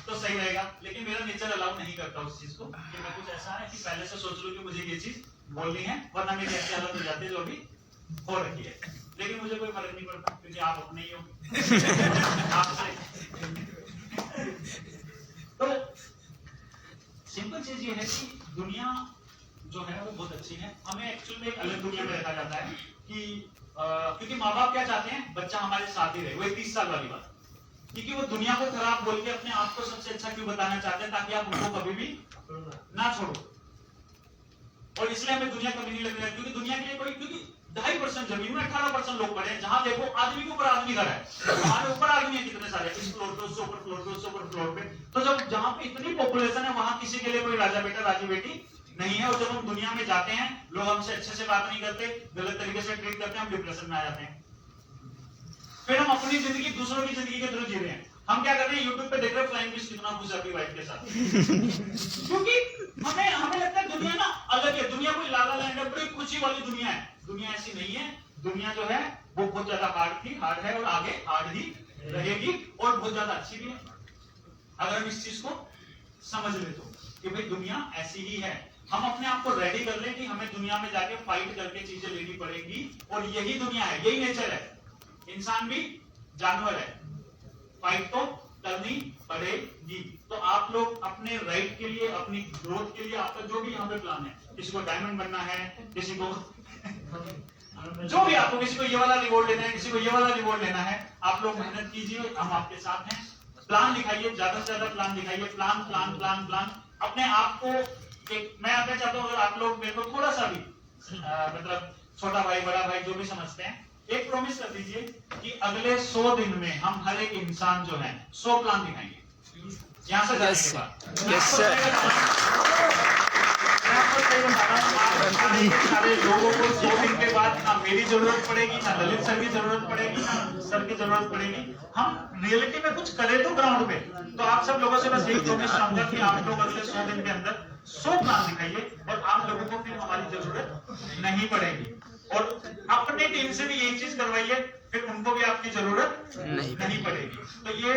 [SPEAKER 1] तो सही रहेगा, लेकिन मेरा नेचर अलाउ नहीं करता उस चीज को कि मैं कुछ ऐसा है कि पहले से सोच लूं कि मुझे ये चीज बोलनी है, वरना मेरी ऐसी हालत हो जाती है जो अभी हो रही है। लेकिन मुझे कोई फर्क नहीं पड़ता क्योंकि आप अपने ही हो। आपसे तो सिंपल चीज ये है कि दुनिया जो है वो बहुत अच्छी है, हमें एक्चुअली में एक अलग दुनिया में रखा जाता है कि क्योंकि माँ बाप क्या चाहते हैं, बच्चा हमारे साथ ही रहे, वो 30 साल वाली बात, क्योंकि वो दुनिया को खराब बोल के अपने आप को सबसे अच्छा क्यों बताना चाहते हैं ताकि आप उनको कभी भी ना छोड़ो। और इसलिए हमें दुनिया कभी नहीं लग रहा है क्योंकि दुनिया के लिए कोई, क्योंकि 2.5% जमीन में 18% लोग पड़े हैं, जहां देखो आदमी के ऊपर आदमी घर है, हमारे ऊपर आदमी है कितने सारे, इस फ्लोर पे, उससे ऊपर फ्लोर पे, उससे ऊपर फ्लोर पे। तो जब जहां पे इतनी पॉपुलेशन है वहां किसी के लिए कोई राजा बेटा राजी बेटी नहीं है। और जब हम दुनिया में जाते हैं लोग हमसे अच्छे से बात नहीं करते, गलत तरीके से ट्रीट करते हैं, हम डिप्रेशन में आ जाते हैं। फिर हम अपनी जिंदगी दूसरों की जिंदगी के थ्रू जी रहे हैं। हम क्या कर रहे हैं, यूट्यूब पे देख रहे हैं फ्लाइंग फिश कितना खुश है अपनी वाइफ के साथ क्योंकि हमें लगता है दुनिया ना अलग है, दुनिया कोई लाला लैंड है, बड़ी खुशी वाली दुनिया है। दुनिया ऐसी नहीं है, दुनिया जो है वो बहुत ज्यादा हार्ड है और आगे हार्ड ही रहेगी और बहुत ज्यादा अच्छी भी है अगर हम इस चीज को समझ ले तो कि भाई दुनिया ऐसी ही है। हम अपने आप को रेडी कर लें कि हमें दुनिया में जाके फाइट करके चीजें लेनी पड़ेगी और यही दुनिया है, यही नेचर है। इंसान भी जानवर है, फाइट तो करनी पड़ेगी। तो आप लोग अपने राइट के लिए, अपनी ग्रोथ के लिए, आपका जो भी यहाँ पे प्लान है, किसी को डायमंड बनना है, किसी को जो भी आपको, किसी को ये वाला रिवॉर्ड लेना है, किसी को ये वाला रिवॉर्ड लेना है, आप लोग मेहनत कीजिए, हम आपके साथ हैं। प्लान दिखाइए, ज्यादा से ज्यादा प्लान दिखाइए, प्लान प्लान प्लान प्लान अपने आप को मैं आपको चाहता हूँ, अगर आप लोग मेरे को थोड़ा सा भी मतलब छोटा भाई बड़ा भाई जो भी समझते हैं, एक प्रॉमिस कर दीजिए कि अगले 100 दिन में हम हर एक इंसान जो है 100 प्लान दिखाएंगे यहाँ से जाने के बाद। सारे लोगों को 100 दिन के बाद ना मेरी जरूरत पड़ेगी, ना ललित सर की जरूरत पड़ेगी, ना सर की जरूरत पड़ेगी। हम रियलिटी में कुछ करें तो ग्राउंड पे। तो आप सब लोगों से बस यही प्रॉमिस चाहूंगा कि आप लोग अगले 100 दिन के अंदर 100 प्लान दिखाइए और आप लोगों को फिर हमारी जरूरत नहीं पड़ेगी। और अपने टीम से भी यही चीज करवाइए, फिर उनको भी आपकी जरूरत नहीं पड़ेगी। तो ये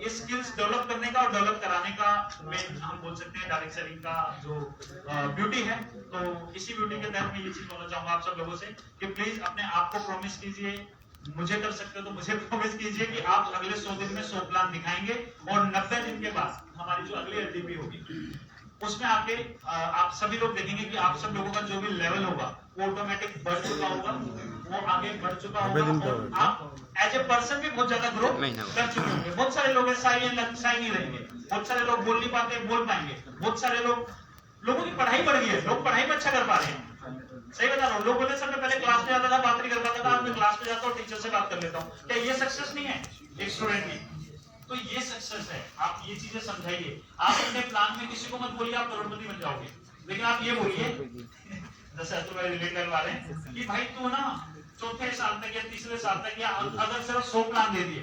[SPEAKER 1] स्किल्स डेवलप करने का और डेवलप कराने का मेन हम बोल सकते हैं डायरेक्ट सेलिंग का जो ब्यूटी है। तो इसी ब्यूटी के तहत मैं ये चीज बोलना चाहूंगा आप सब लोगों से कि प्लीज अपने आप को प्रॉमिस कीजिए, मुझे कर सकते हो तो मुझे प्रॉमिस कीजिए कि आप अगले 100 दिन में 100 प्लान दिखाएंगे और 90 दिन के बाद हमारी जो अगली एलटीपी होगी उसमें आके आप सभी लोग देखेंगे कि आप सब लोगों का जो भी लेवल होगा वो ऑटोमेटिक बढ़ चुका होगा, वो आगे बढ़ चुका होगा। आप एज ए पर्सन भी बहुत ज्यादा ग्रो कर चुके होंगे। बहुत सारे लोग शाही नहीं रहेंगे, बहुत सारे लोग बोल नहीं पाते बोल पाएंगे, बहुत सारे लोगों की पढ़ाई बढ़ गई है, लोग पढ़ाई में अच्छा कर पा रहे हैं। सही बता रहा हूँ, लोग बोलते सर मैं पहले क्लास में जाता था बात नहीं कर पाता था, आज मैं क्लास में जाता हूँ टीचर से बात कर लेता हूँ। क्या ये सक्सेस नहीं है एक स्टूडेंट की? तो ये सक्सेस है। आप ये चीजें समझाइए। आप अपने प्लान में किसी को मत बोलिए आप करोड़पति बन जाओगे, लेकिन आप ये बोलिए जैसे अतुल भाई रिलेट करवा रहे हैं कि भाई तू ना चौथे साल तक या तीसरे साल तक या अगर सिर्फ 100 प्लान दे दिए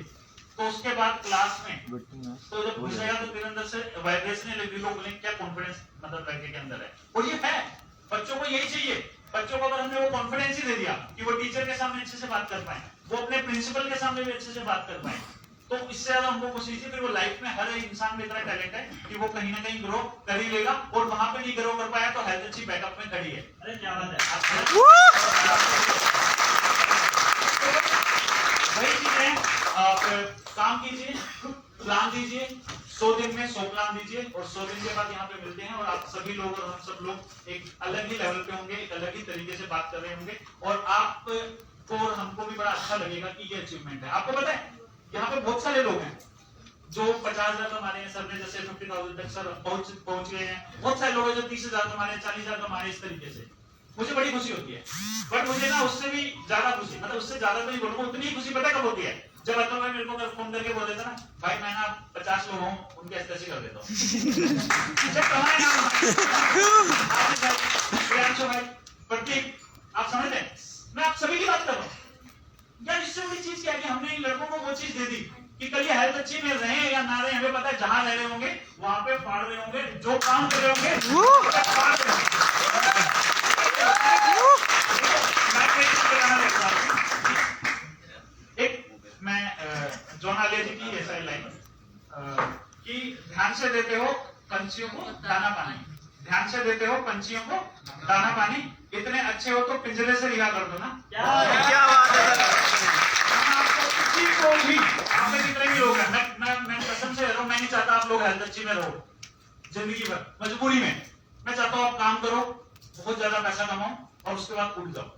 [SPEAKER 1] तो उसके बाद क्लास में तो जब पूछेगा तो तेरे अंदर से वाइब्रेशन लगी, लोग बोलेंगे क्या कॉन्फिडेंस मतलब लड़के के अंदर है। और ये है, बच्चों को यही चाहिए। बच्चों को अगर हमने वो कॉन्फिडेंस ही दे दिया कि वो टीचर के सामने अच्छे से बात कर पाए, वो अपने प्रिंसिपल के सामने भी अच्छे से बात कर पाए, तो इससे ज्यादा हमको कुछ नहीं चाहिए। फिर वो लाइफ में हर एक इंसान में इतना टैलेंट है कि वो कहीं ना कहीं ग्रो कर ही लेगा और वहां पे नहीं ग्रो कर पाया तो हेल्थ अच्छी बैकअप में खड़ी है। अरे क्या बात है, वही चीजें आप काम कीजिए, प्लान दीजिए, 100 दिन में 100 प्लान दीजिए और 100 दिन के बाद यहाँ पे मिलते हैं और आप सभी लोग और हम सब लोग एक अलग ही लेवल पे होंगे, एक अलग ही तरीके से बात कर रहे होंगे और आपको और हमको भी बड़ा अच्छा लगेगा कि ये अचीवमेंट है। आपको पता है यहाँ पे बहुत सारे लोग हैं जो 50,000 कमा रहे हैं, सर ने जैसे 50,000 तक सर पहुंच गए हैं। बहुत सारे लोग हैं जो 30,000 कमा रहे हैं, 40,000 कमा रहे हैं। इस तरीके से मुझे बड़ी खुशी होती है, बट मुझे ना उससे भी ज्यादा खुशी, मतलब उससे ज्यादा तो नहीं बोलूंगा, उतनी ही खुशी पता कब होती है जब अतुल भाई मेरे को फोन करके बोल देता ना भाई मैं ना 50 लोग हूँ उनके एस्टेसी कर देता हूँ। प्रतीक आप समझते हैं मैं आप सभी की बात कर रहा हूँ। यार इससे बड़ी चीज क्या है कि हमने इन लड़कों को वो चीज दे दी कि कल ये हेल्थ अच्छी में रहे या ना रहे, हमें पता है जहां रह रहे होंगे वहां पे फाड़ रहे होंगे, जो काम कर रहे होंगे फाड़ रहे होंगे। एक मैं जॉन आलिया जी की ऐसा लाइन कि ध्यान से देते हो पंछियों को दाना पानी, ध्यान से देते हो पंछियों को दाना पानी, इतने अच्छे हो तो पिंजरे से रिहा कर दो ना। क्या बात है। किसी को भी हमें जितने भी लोग हैं, मैं कसम से कह रहा हूं, मैं नहीं चाहता आप लोग हेल्थ अच्छी में रहो जिंदगी भर मजबूरी में। मैं चाहता हूं आप काम करो, बहुत ज्यादा पैसा कमाओ और उसके बाद उठ जाओ।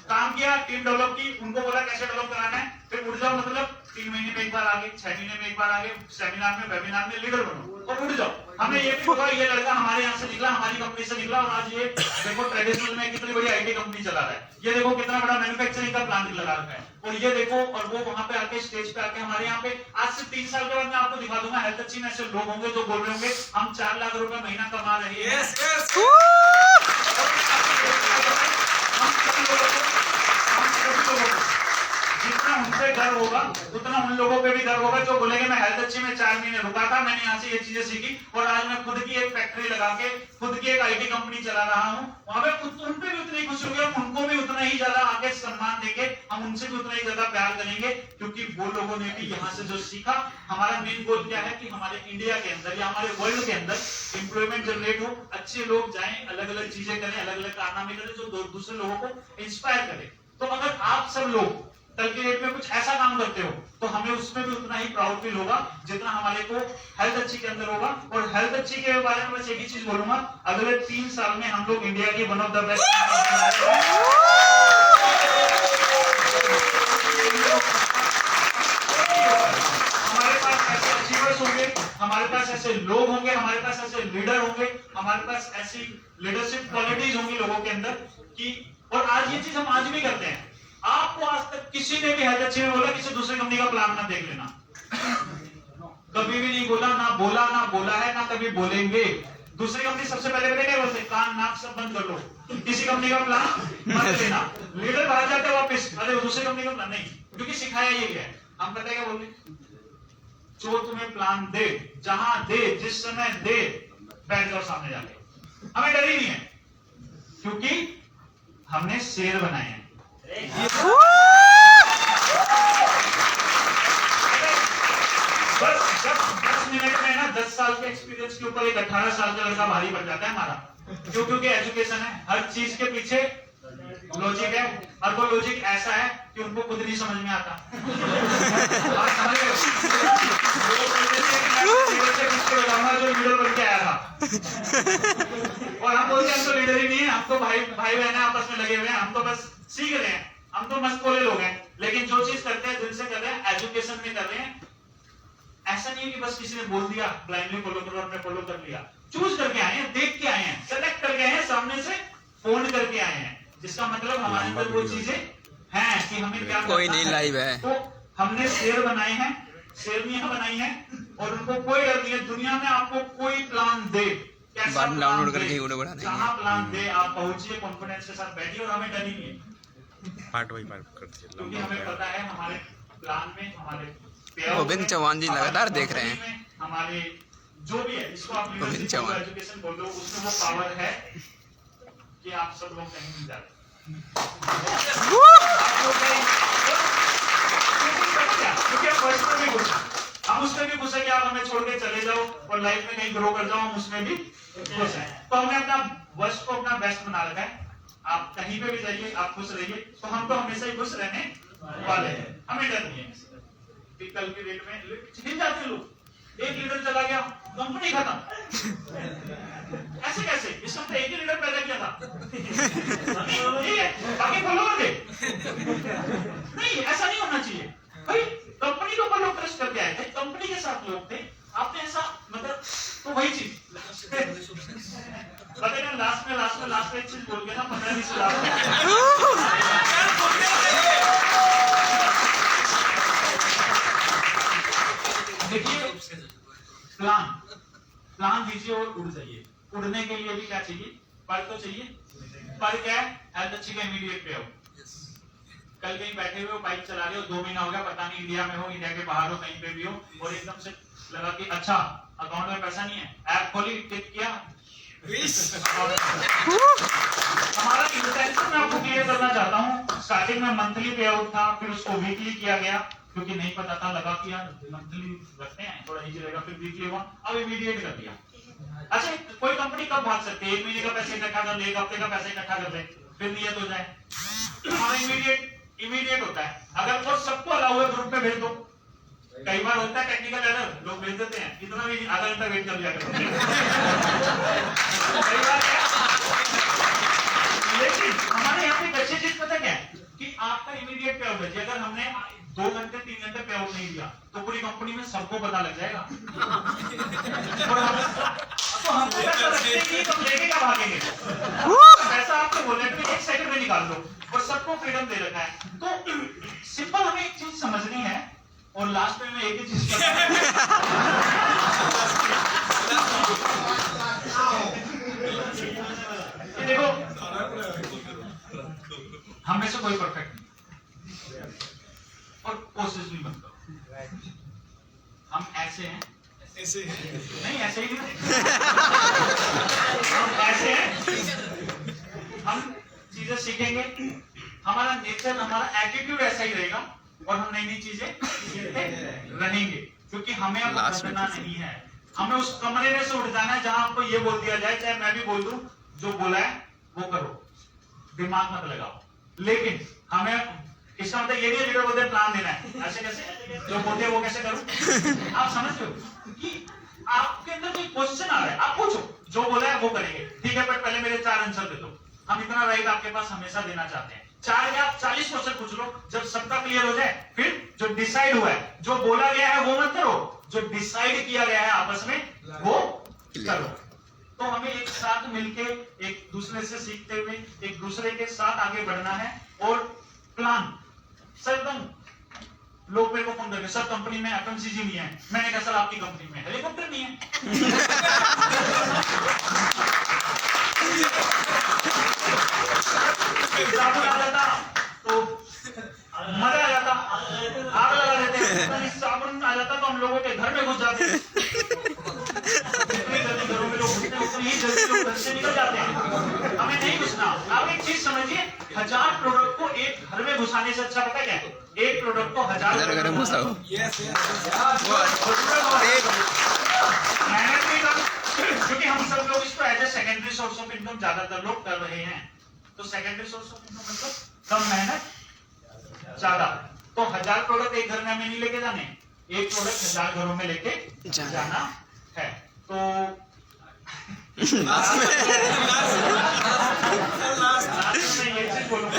[SPEAKER 1] काम किया, टीम डेवलप की, उनको बोला कैसे डेवलप कराना है, फिर उठ जाओ। मतलब 3 महीने में एक बार आगे, 6 महीने में एक बार आगे, सेमिनार में वेबिनार में लीडर बनो और उठ जाओ। हमने ये भी बोला, ये लड़का हमारे यहाँ से निकला, हमारी कंपनी से निकला और आज ये देखो ट्रेडिशनल में कितनी बड़ी आईटी कंपनी चला रहा है, ये देखो कितना बड़ा मैन्युफैक्चरिंग का प्लांट लगा रखा है, और ये देखो, और वो वहां पे आके स्टेज पे आके हमारे यहाँ पे आज से 3 साल के बाद मैं आपको दिखा दूंगा हेल्थ अच्छी में ऐसे लोग होंगे जो बोल रहे होंगे हम 4 लाख रुपए महीना कमा रहे हैं। जितना उनसे डर होगा उतना उन लोगों पे भी डर होगा जो बोलेंगे मैं हेल्थ अच्छी में 4 महीने रुका था, मैंने यहाँ से ये चीजें सीखी और आज मैं खुद की एक फैक्ट्री लगा के खुद की एक आईटी कंपनी चला रहा हूँ। वहां पे उन पे भी उतनी खुशी होगी, हम उनको भी उतना ही ज्यादा आगे सम्मान देंगे, हम उनसे भी उतना ही ज्यादा प्यार करेंगे, क्योंकि वो लोगों ने भी यहाँ से जो सीखा। हमारा मेन गोल क्या है कि हमारे इंडिया के अंदर या हमारे वर्ल्ड के अंदर एम्प्लॉयमेंट जनरेट हो, अच्छे लोग जाएं, अलग अलग चीजें करें, अलग अलग कारनामे करें जो दूसरे लोगों को इंस्पायर करें। तो अगर आप सब लोग कल के डेट में कुछ ऐसा काम करते हो तो हमें उसमें भी उतना ही प्राउड फील होगा जितना हमारे को हेल्थ अच्छी के अंदर होगा। और हेल्थ अच्छी के बारे में बस एक ही चीज बोलूंगा, अगले 3 साल में हम लोग इंडिया की वन ऑफ द बेस्ट हमारे पास ऐसे अचीवर्स होंगे, हमारे पास ऐसे लोग होंगे, हमारे पास ऐसे लीडर होंगे, हमारे पास ऐसी लीडरशिप क्वालिटीज होंगी लोगों के अंदर कि, और आज ये चीज हम आज भी करते हैं। आपको आज तक किसी ने भी हेल्थ अच्छी में बोला किसी दूसरी कंपनी का प्लान ना देख लेना, कभी भी नहीं बोला, ना बोला है, ना कभी बोलेंगे। दूसरी कंपनी सबसे पहले क्या बोलते हैं, कान नाक सब बंद कर लो, किसी कंपनी का प्लान मत लेना। लीडर बाहर जाते हैं वापस, अरे दूसरी कंपनी का प्लान नहीं, क्योंकि सिखाया ये है। हम पता है क्या बोलते, जो तुम्हें प्लान दे, जहां दे, जिस समय दे, बैठ जाओ सामने जाके, हमें डर ही नहीं है, क्योंकि हमने शेर बनाए हैं। बस 10 मिनट में ना 10 साल के एक्सपीरियंस के ऊपर एक 18 साल का लड़का भारी पड़ जाता है हमारा, क्योंकि एजुकेशन है, हर चीज के पीछे लॉजिक है, और वो लॉजिक ऐसा है कि उनको खुद नहीं समझ में आता। आप समझ रहे हो, जो लीडर बन के आया था, और हम बोलते हैं हम तो लीडर ही नहीं है, हम तो भाई बहन आपस में लगे हुए हैं, हम तो बस सीख रहे हैं, हम तो मस्त बोले लोग हैं, लेकिन जो चीज करते हैं दिल से कर रहे हैं, एजुकेशन में कर रहे हैं। ऐसा नहीं है कि बस किसी ने बोल दिया ब्लाइंडली फॉलो करो, हमने फॉलो कर लिया, चूज करके आए हैं, देख के आए हैं, सेलेक्ट करके आए हैं, सामने से फोन करके आए हैं, जिसका मतलब हमारे अंदर वो चीजें हैं कि हमें क्या
[SPEAKER 2] कोई नहीं लाइव है।
[SPEAKER 1] तो हमने शेर बनाए हैं, शेरनियां बनाई हैं, और उनको कोई डर नहीं है। दुनिया में आपको कोई प्लान दे, कैसा
[SPEAKER 2] डाउनलोड करके वीडियो बना देंगे,
[SPEAKER 1] जहां प्लान दे आप पहुंचिए, कॉन्फिडेंस के साथ बैठिए, और हमें डर ही नहीं है, क्योंकि हमें पता है हमारे प्लान में, हमारे
[SPEAKER 2] गोविंद चौहान जी लगातार देख रहे हैं,
[SPEAKER 1] हमारे जो भी है, इसको आप एजुकेशन बोल दो, उसमें वो पावर है कि आप सब लोग कहीं नहीं जाते। हम उसमें भी खुश है कि आप हमें छोड़ के चले जाओ और लाइफ में कहीं ग्रो कर जाओ, हम उसमें भी खुश है। तो हमने अपना वर्ष को अपना बेस्ट बना रखा है, आप कहीं पे भी जाइए आप खुश रहिए, तो हम तो हमेशा ही खुश रहने वाले हैं, हमें डर नहीं है। कल के डेट में हिल जाते लोग, एक लीडर चला गया कंपनी खत्म, ऐसे कैसे, इस कंपनी एक ही लीडर पैदा किया था, ठीक है बाकी फॉलोवर थे, नहीं ऐसा नहीं होना चाहिए भाई, कंपनी के ऊपर लोग ट्रस्ट करके आए थे, कंपनी के साथ लोग थे, आपने ऐसा मतलब, तो वही चीज पता है लास्ट में एक चीज बोल गया ना 15-20 लाख देखिए प्लान प्लान दीजिए और उड़ जाइए। उड़ने के लिए भी क्या चाहिए? पर तो चाहिए। पर क्या है? हेल्थ अच्छी का इमीडिएट पे हो। कल कहीं बैठे हुए हो, बाइक चला रहे हो, 2 महीना हो गया, पता नहीं इंडिया में हो, इंडिया के बाहर हो, कहीं पे भी हो, और एकदम से लगा कि अच्छा अकाउंट में पैसा नहीं है, ऐप खोली, टिक किया, हमारा इंटेंशन मैं आपको क्लियर करना चाहता हूँ। स्टार्टिंग में मंथली पे आउट था, फिर उसको वीकली किया गया, क्योंकि नहीं पता था, लगा कि यार मंथली रखते हैं थोड़ा इजी रहेगा, फिर वीकली हुआ, अब इमीडिएट कर दिया। अच्छा, कोई कंपनी कब भाग सकती है? 1 महीने का पैसा इकट्ठा कर ले, 1 हफ्ते का पैसा इकट्ठा कर ले, फिर नियत हो जाए। हमारा इमीडिएट होता है। अगर वो सबको अलाउ है ग्रुप में भेज दो। कई बार होता है टेक्निकल एरर, लोग भेज देते हैं, इतना भी आधा घंटा वेट कर लिया करो। कई बार लेकिन हमारे यहाँ पे एक अच्छी चीज पता क्या है कि आपका इमीडिएट पे आउट है। अगर हमने 2 घंटे 3 घंटे पे आउट नहीं दिया तो पूरी कंपनी में सबको पता लग जाएगा। तो हमको पैसा रखेंगे तो लेके क्या भागेंगे? पैसा आपको बोले तो 1 सेकंड में निकाल दो, और सबको फ्रीडम दे रखा है। तो सिंपल हमें एक चीज समझनी है, और लास्ट में मैं एक ही चीज देखो, हम में से कोई परफेक्ट नहीं और कोशिश भी मत करो। हम ऐसे हैं, नहीं ऐसे ही नहीं, हम ऐसे हैं, हम चीजें सीखेंगे, हमारा नेचर, हमारा एटीट्यूड ऐसा ही रहेगा, और हम नई नई चीजें रहेंगे, क्योंकि हमें अब बदलना नहीं है। हमें उस कमरे में से उठ जाना है जहां आपको ये बोल दिया जाए, चाहे मैं भी बोल दूं, जो बोला है वो करो, दिमाग मत लगाओ। लेकिन हमें इसका मतलब ये नहीं, लीडर बोलते प्लान देना है, ऐसे कैसे, जो बोलते हैं वो कैसे करूं? आप समझ रहे हो कि आपके अंदर कोई क्वेश्चन आ रहा है, आप पूछो, जो बोला है वो करेंगे, ठीक है, पर पहले मेरे 4 आंसर दे दो। हम इतना राइट आपके पास हमेशा देना चाहते हैं। 4 या 40 क्वेश्चन पूछ लो, जब सबका क्लियर हो जाए, फिर जो डिसाइड हुआ है, जो बोला गया है वो मत करो, जो डिसाइड किया गया है आपस में वो करो। तो हमें एक साथ मिलके, एक दूसरे से सीखते हुए, एक दूसरे के साथ आगे बढ़ना है। और प्लान सर, लोग मेरे को फोन करके, सर कंपनी में एफएमसीजी नहीं है। मैंने कहा सर आपकी कंपनी में हेलीकॉप्टर नहीं है। साबुन आ जाता तो मजा आ जाता, आग लगा देते, साबुन आ जाता तो हम लोगों के घर में घुस जाते, घरों में लोग घुसते, उतनी ही जल्दी लोग घर से निकल जाते हैं। हमें नहीं घुसना। आप एक चीज समझिए, 1000 प्रोडक्ट को एक घर में घुसाने से अच्छा पता क्या है? एक प्रोडक्ट को 1000 घर में घुसाओ। मेहनत नहीं करो, क्योंकि हम सब लोग इसको as a secondary source of income ज्यादातर लोग कर रहे हैं। तो सेकेंडरी सोर्स ऑफ इनकम मतलब कम मेहनत ज्यादा। तो 1000 प्रोडक्ट एक घर में हमें नहीं लेके जाने, एक प्रोडक्ट 1000 घरों में लेके जाना है। तो लास्ट में ये चीज बोलूंगा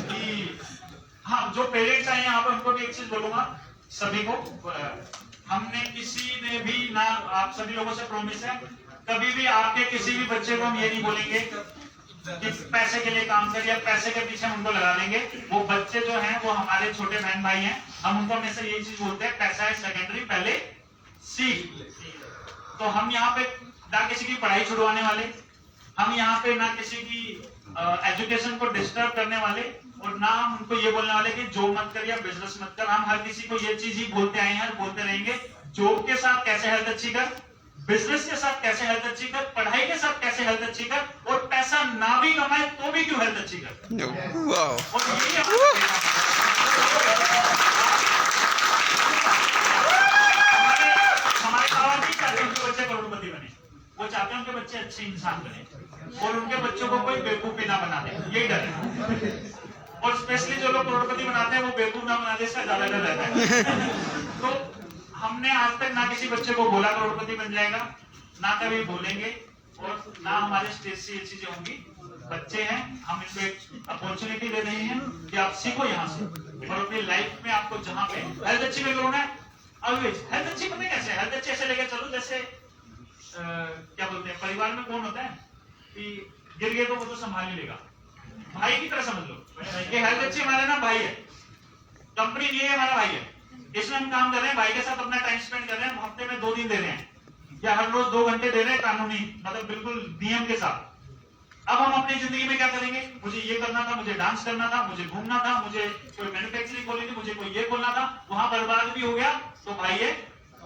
[SPEAKER 1] कि हाँ, जो पेरेंट्स आए यहाँ पर उनको भी एक चीज बोलूंगा, सभी को, हमने किसी ने भी ना, आप सभी लोगों से प्रॉमिस है, कभी भी आपके किसी भी बच्चे को हम ये नहीं बोलेंगे कि पैसे के लिए काम कर, या पैसे के पीछे हम उनको लगा देंगे। वो बच्चे जो हैं वो हमारे छोटे बहन भाई हैं, हम उनको हमेशा यही चीज बोलते हैं, पैसा है सेकेंडरी, पहले सीख। तो हम यहाँ पे ना किसी की पढ़ाई छुड़वाने वाले, हम यहाँ पे ना किसी की एजुकेशन को डिस्टर्ब करने वाले, और ना हम उनको ये बोलने वाले कि जॉब मत कर या बिजनेस मत कर। हम हर किसी को ये चीज ही बोलते आए हैं, बोलते रहेंगे, जॉब के साथ कैसे हेल्थ अच्छी कर, बिजनेस के साथ कैसे हेल्थ अच्छी कर, पढ़ाई के साथ कैसे हेल्थ अच्छी कर, और पैसा ना भी कमाए तो भी क्यों हेल्थ अच्छी कर। और यही हमारे बाबा नहीं चाहते उनके बच्चे करोड़पति बने, वो चाहते हैं उनके बच्चे अच्छे इंसान बने, और उनके बच्चों को कोई बेवकूफ ना बना दे, यही डर है। और स्पेशली जो लोग करोड़पति बनाते हैं वो बेवकूफ ना बना दे, इसका ज्यादा डर रहता है। तो हमने आज तक ना किसी बच्चे को बोला करोड़पति बन जाएगा, ना कभी बोलेंगे, और ना हमारे स्टेज से ये चीजें होंगी। बच्चे हैं, हम इनको एक अपॉर्चुनिटी दे रहे हैं कि आप सीखो यहाँ से, और अपनी लाइफ में आपको जहाँ पे हेल्थ अच्छी करना है, ऑलवेज हेल्थ अच्छी पता कैसे, हेल्थ अच्छी ऐसे लेकर चलो जैसे क्या बोलते हैं, परिवार में कौन होता है कि गिर गए तो वो तो संभाल ही लेगा, भाई की तरह समझ लो। ये हेल्थ अच्छी हमारे ना भाई है, कंपनी नहीं है, हमारा भाई है, इसमें हम काम कर रहे हैं, भाई के साथ अपना टाइम स्पेंड कर रहे हैं, हफ्ते में 2 दिन दे रहे हैं, या हर रोज 2 घंटे दे रहे हैं कानूनी, मतलब बिल्कुल नियम के साथ। अब हम अपनी जिंदगी में क्या करेंगे? मुझे ये करना था, मुझे डांस करना था, मुझे घूमना था, मुझे कोई मैन्युफैक्चरिंग खोलनी थी, मुझे कोई ये खोलना था, वहां बर्बाद भी हो गया, तो भाई ये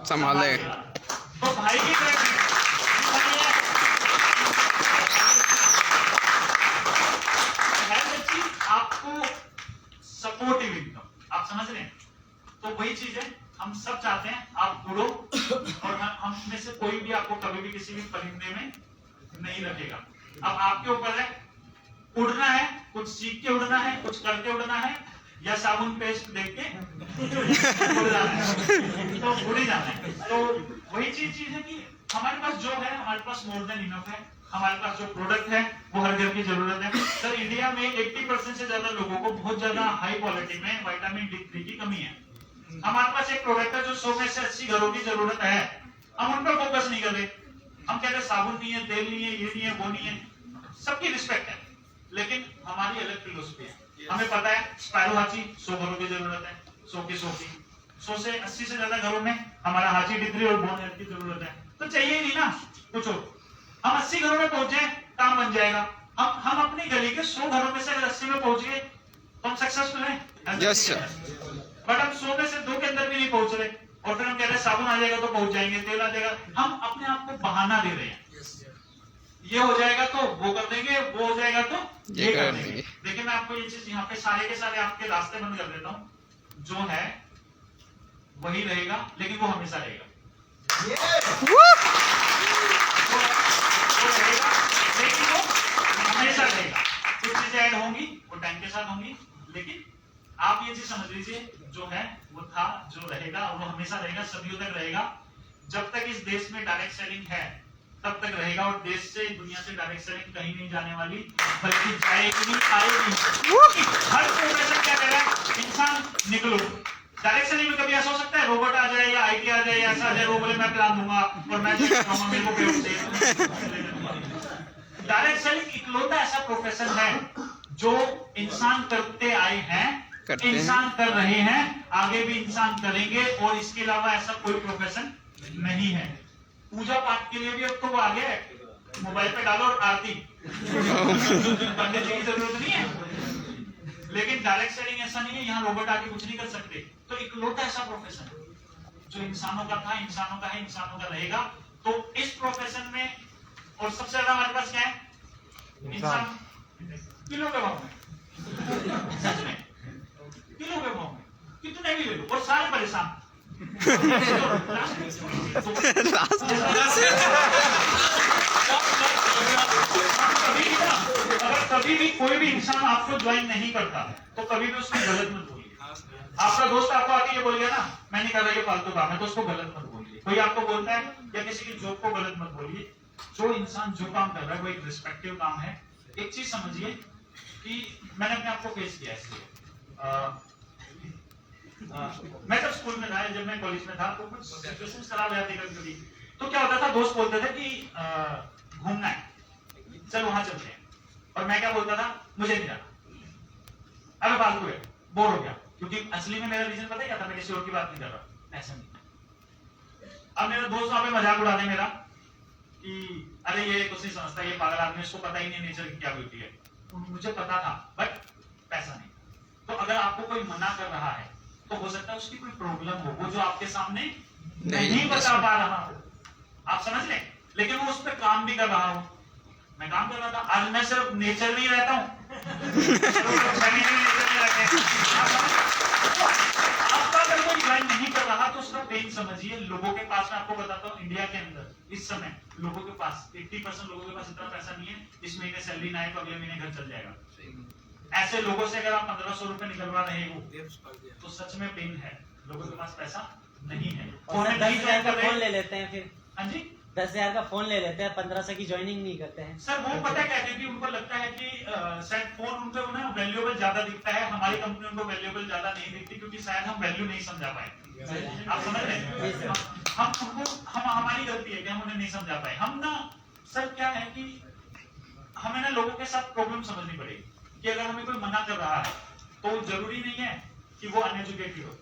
[SPEAKER 2] संभाले।
[SPEAKER 1] तो भाई की आपको सपोर्टिव इनकम, आप समझ रहे हैं? तो वही चीज है, हम सब चाहते हैं आप उड़ो, और हम में से कोई भी आपको कभी भी किसी भी परिंदे में नहीं रखेगा। अब आपके ऊपर है, उड़ना है, कुछ सीख के उड़ना है, कुछ करके उड़ना है, या साबुन पेस्ट देख के उड़ जाना है, तो उड़ ही जाना है। तो वही चीज है कि हमारे पास जो है, हमारे पास मोर देन इनफ है, हमारे पास जो प्रोडक्ट है वो हर घर की जरूरत है। सर इंडिया में 80% से ज्यादा लोगों को बहुत ज्यादा हाई क्वालिटी में विटामिन D3 की कमी है। हमारे पास एक प्रोडक्ट है जो 100 में से 80 घरों की जरूरत है, हम उन पर फोकस नहीं कर रहे। हम कहते हैं साबुन नहीं है, तेल नहीं है, ये नहीं है, वो नहीं है, सबकी रिस्पेक्ट है, लेकिन हमारी अलग फिलोसफी है। हमें पता है स्पैरो हाची 100 घरों की जरूरत है, 100 से 80 से ज्यादा घरों में हमारा हाची D3 और बोन हेल्थ की जरूरत है, तो चाहिए ही नहीं ना कुछ और। हम 80 घरों में पहुंचे, काम बन जाएगा। हम अपनी गली के 100 घरों में से अगर 80 में पहुंच गए तो हम सक्सेसफुल हैं।
[SPEAKER 2] Yes sir.
[SPEAKER 1] बट हम 100 में से 2 के अंदर भी नहीं पहुंच रहे, और फिर हम कह रहे हैं साबुन आ जाएगा तो पहुंच जाएंगे, तेल आ जाएगा। हम अपने आप को बहाना दे रहे हैं, ये हो जाएगा तो वो कर देंगे, वो हो जाएगा तो ये कर देंगे। देखिए मैं आपको ये चीज यहाँ पे सारे के सारे आपके रास्ते बंद कर देता हूँ, जो है वही रहेगा, लेकिन वो हमेशा रहेगा। लेकिन वो हमेशा रहेगा। कुछ चीजें ऐड होंगी, वो टाइम के साथ होंगी, लेकिन आप ये चीज समझ लीजिए, जो है वो था, जो रहेगा वो हमेशा रहेगा, सदियों तक रहेगा। जब तक इस देश में डायरेक्ट सेलिंग है तब तक रहेगा, और देश से, दुनिया से डायरेक्ट सेलिंग कहीं नहीं जाने वाली, बल्कि जाएगी, आएगी। हर प्रोफेशन क्या कर रहा है, इंसान निकलो। डायरेक्ट सेलिंग में कभी ऐसा हो सकता है रोबोट आ जाए या IT आ जाए, या ऐसा आ जाए, वो बोले मैं प्लान दूंगा और मैं मेरे को पेमेंट चाहिए। डायरेक्ट सेलिंग इकलौता ऐसा प्रोफेशन है जो इंसान करते आए हैं, इंसान कर रहे हैं, आगे भी इंसान करेंगे, और इसके अलावा ऐसा कोई प्रोफेशन नहीं है। पूजा पाठ के लिए भी अब तो वो आ गया है, मोबाइल पे डालो और आरती, पंडित जी की जरूरत नहीं है। लेकिन डायरेक्ट सेलिंग ऐसा नहीं है, यहाँ रोबोट आके कुछ नहीं कर सकते। तो इकलौता ऐसा प्रोफेशन जो इंसानों का था, इंसानों का है, इंसानों का रहेगा। तो इस प्रोफेशन में, और सबसे ज्यादा हमारे पास क्या है, इंसान किलो के भाव में, सच में किलो के भाव में कितने भी ले लो, और सारे परेशान। अगर कभी भी कोई भी इंसान आपको ज्वाइन नहीं करता तो कभी भी उसको गलत मत बोलिए। आपका दोस्त आपको आके ये बोल गया ना, मैं नहीं कर रहा ये फालतू काम है, तो उसको गलत मत बोलिए। कोई आपको बोलता है या किसी की जॉब को गलत मत बोलिए। जो इंसान जो काम कर रहा है वो एक रिस्पेक्टिव काम है। एक चीज समझिए कि मैंने अपने आप को फेस किया इसलिए, मैं जब स्कूल में था, जब मैं कॉलेज में था, तो कुछ सिचुएशंस खराब रहती कभी। तो क्या होता था, दोस्त बोलते थे कि घूमना है, चल वहां चलते हैं, और मैं क्या बोलता था, मुझे नहीं जाना, अबे फालतू है, बोर हो गया। क्योंकि असली में मेरा रीजन पता है क्या था, मैं किसी और की बात नहीं कर रहा, ऐसा नहीं। अब मेरा दोस्त वहां पे मजाक उड़ा दे मेरा कि अरे ये कुछ नहीं समझता, ये पागल आदमी, इसको पता ही नहीं नेचर की क्या ब्यूटी है। मुझे पता था, बट पैसा नहीं। तो अगर आपको कोई मना कर रहा है तो हो सकता है उसकी कोई प्रॉब्लम हो, वो जो आपके सामने नहीं बता पा रहा हो, आप समझ लें, लेकिन वो उस पर काम भी कर रहा हो। मैं काम कर रहा था, आज मैं सिर्फ नेचर में ही रहता हूँ। आपका अगर कोई ज्वाइन नहीं कर रहा तो उसका पेन समझिए। लोगों के पास, मैं आपको बताता हूँ, इंडिया के अंदर इस समय लोगों के पास 80% लोगों के पास इतना पैसा नहीं है, इस महीने सैलरी ना आए तो अगले महीने घर चल जाएगा। ऐसे लोगों से अगर आप 1500 रुपए निकलवा रहे हो तो सच में पेन है। लोगों के पास पैसा नहीं है,
[SPEAKER 3] 10,000 का फोन ले लेते हैं, फिर
[SPEAKER 1] हाँ जी
[SPEAKER 3] 10,000 का फोन ले लेते हैं, 1500 की ज्वाइनिंग नहीं करते हैं।
[SPEAKER 1] सर वो पता क्या, क्योंकि उनको लगता है कि शायद फोन उनको ना वैल्यूएबल ज्यादा दिखता है, हमारी कंपनी उनको वैल्यूएबल ज्यादा नहीं दिखती, क्योंकि शायद हम वैल्यू नहीं समझा पाए। आप समझ रहे हैं, हम हमारी गलती है कि हम उन्हें नहीं समझा पाए। हम ना सर क्या है कि हमें ना लोगों के साथ प्रॉब्लम समझनी पड़ेगी कि अगर हमें कोई मना कर रहा है तो जरूरी नहीं है कि वो अनएजुकेटेड हो,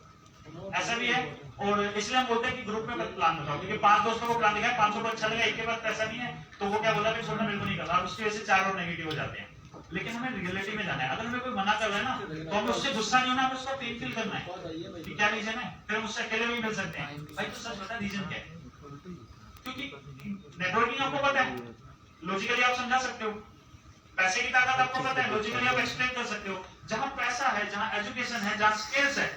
[SPEAKER 1] ऐसा भी है। और इसलिए हम बोलते हैं कि ग्रुप में मत प्लान बताओ, क्योंकि 5 दोस्तों को प्लान दिखाया, 500 को अच्छा लगा, एक के पास पैसा नहीं है तो वो क्या बोला कि छोड़ना मेरे को नहीं करना, और उसकी वजह से 4 और नेगेटिव हो जाते हैं। लेकिन हमें रियलिटी में जाना है। अगर हमें कोई मना कर रहा है ना तो हमें उससे गुस्सा नहीं होना, हमें उसका पेन फील करना है कि क्या रीजन है, फिर हम उससे अकेले भी मिल सकते हैं, भाई तो सच बता रीजन क्या है, क्योंकि नेटवर्किंग आपको पता है, लॉजिकली आप समझा सकते हो, पैसे की ताकत आपको पता है, लॉजिकली आप एक्सप्लेन कर सकते हो। जहां पैसा है, जहां एजुकेशन है, जहां स्किल्स है,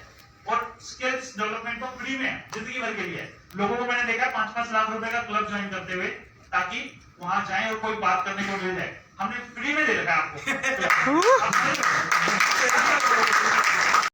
[SPEAKER 1] और स्किल्स डेवलपमेंट तो फ्री में है, जिंदगी भर के लिए। लोगों को मैंने देखा 5-5 लाख रुपए का क्लब ज्वाइन करते हुए, ताकि वहां जाएं और कोई बात करने को मिल जाए। हमने फ्री में दे रखा है आपको।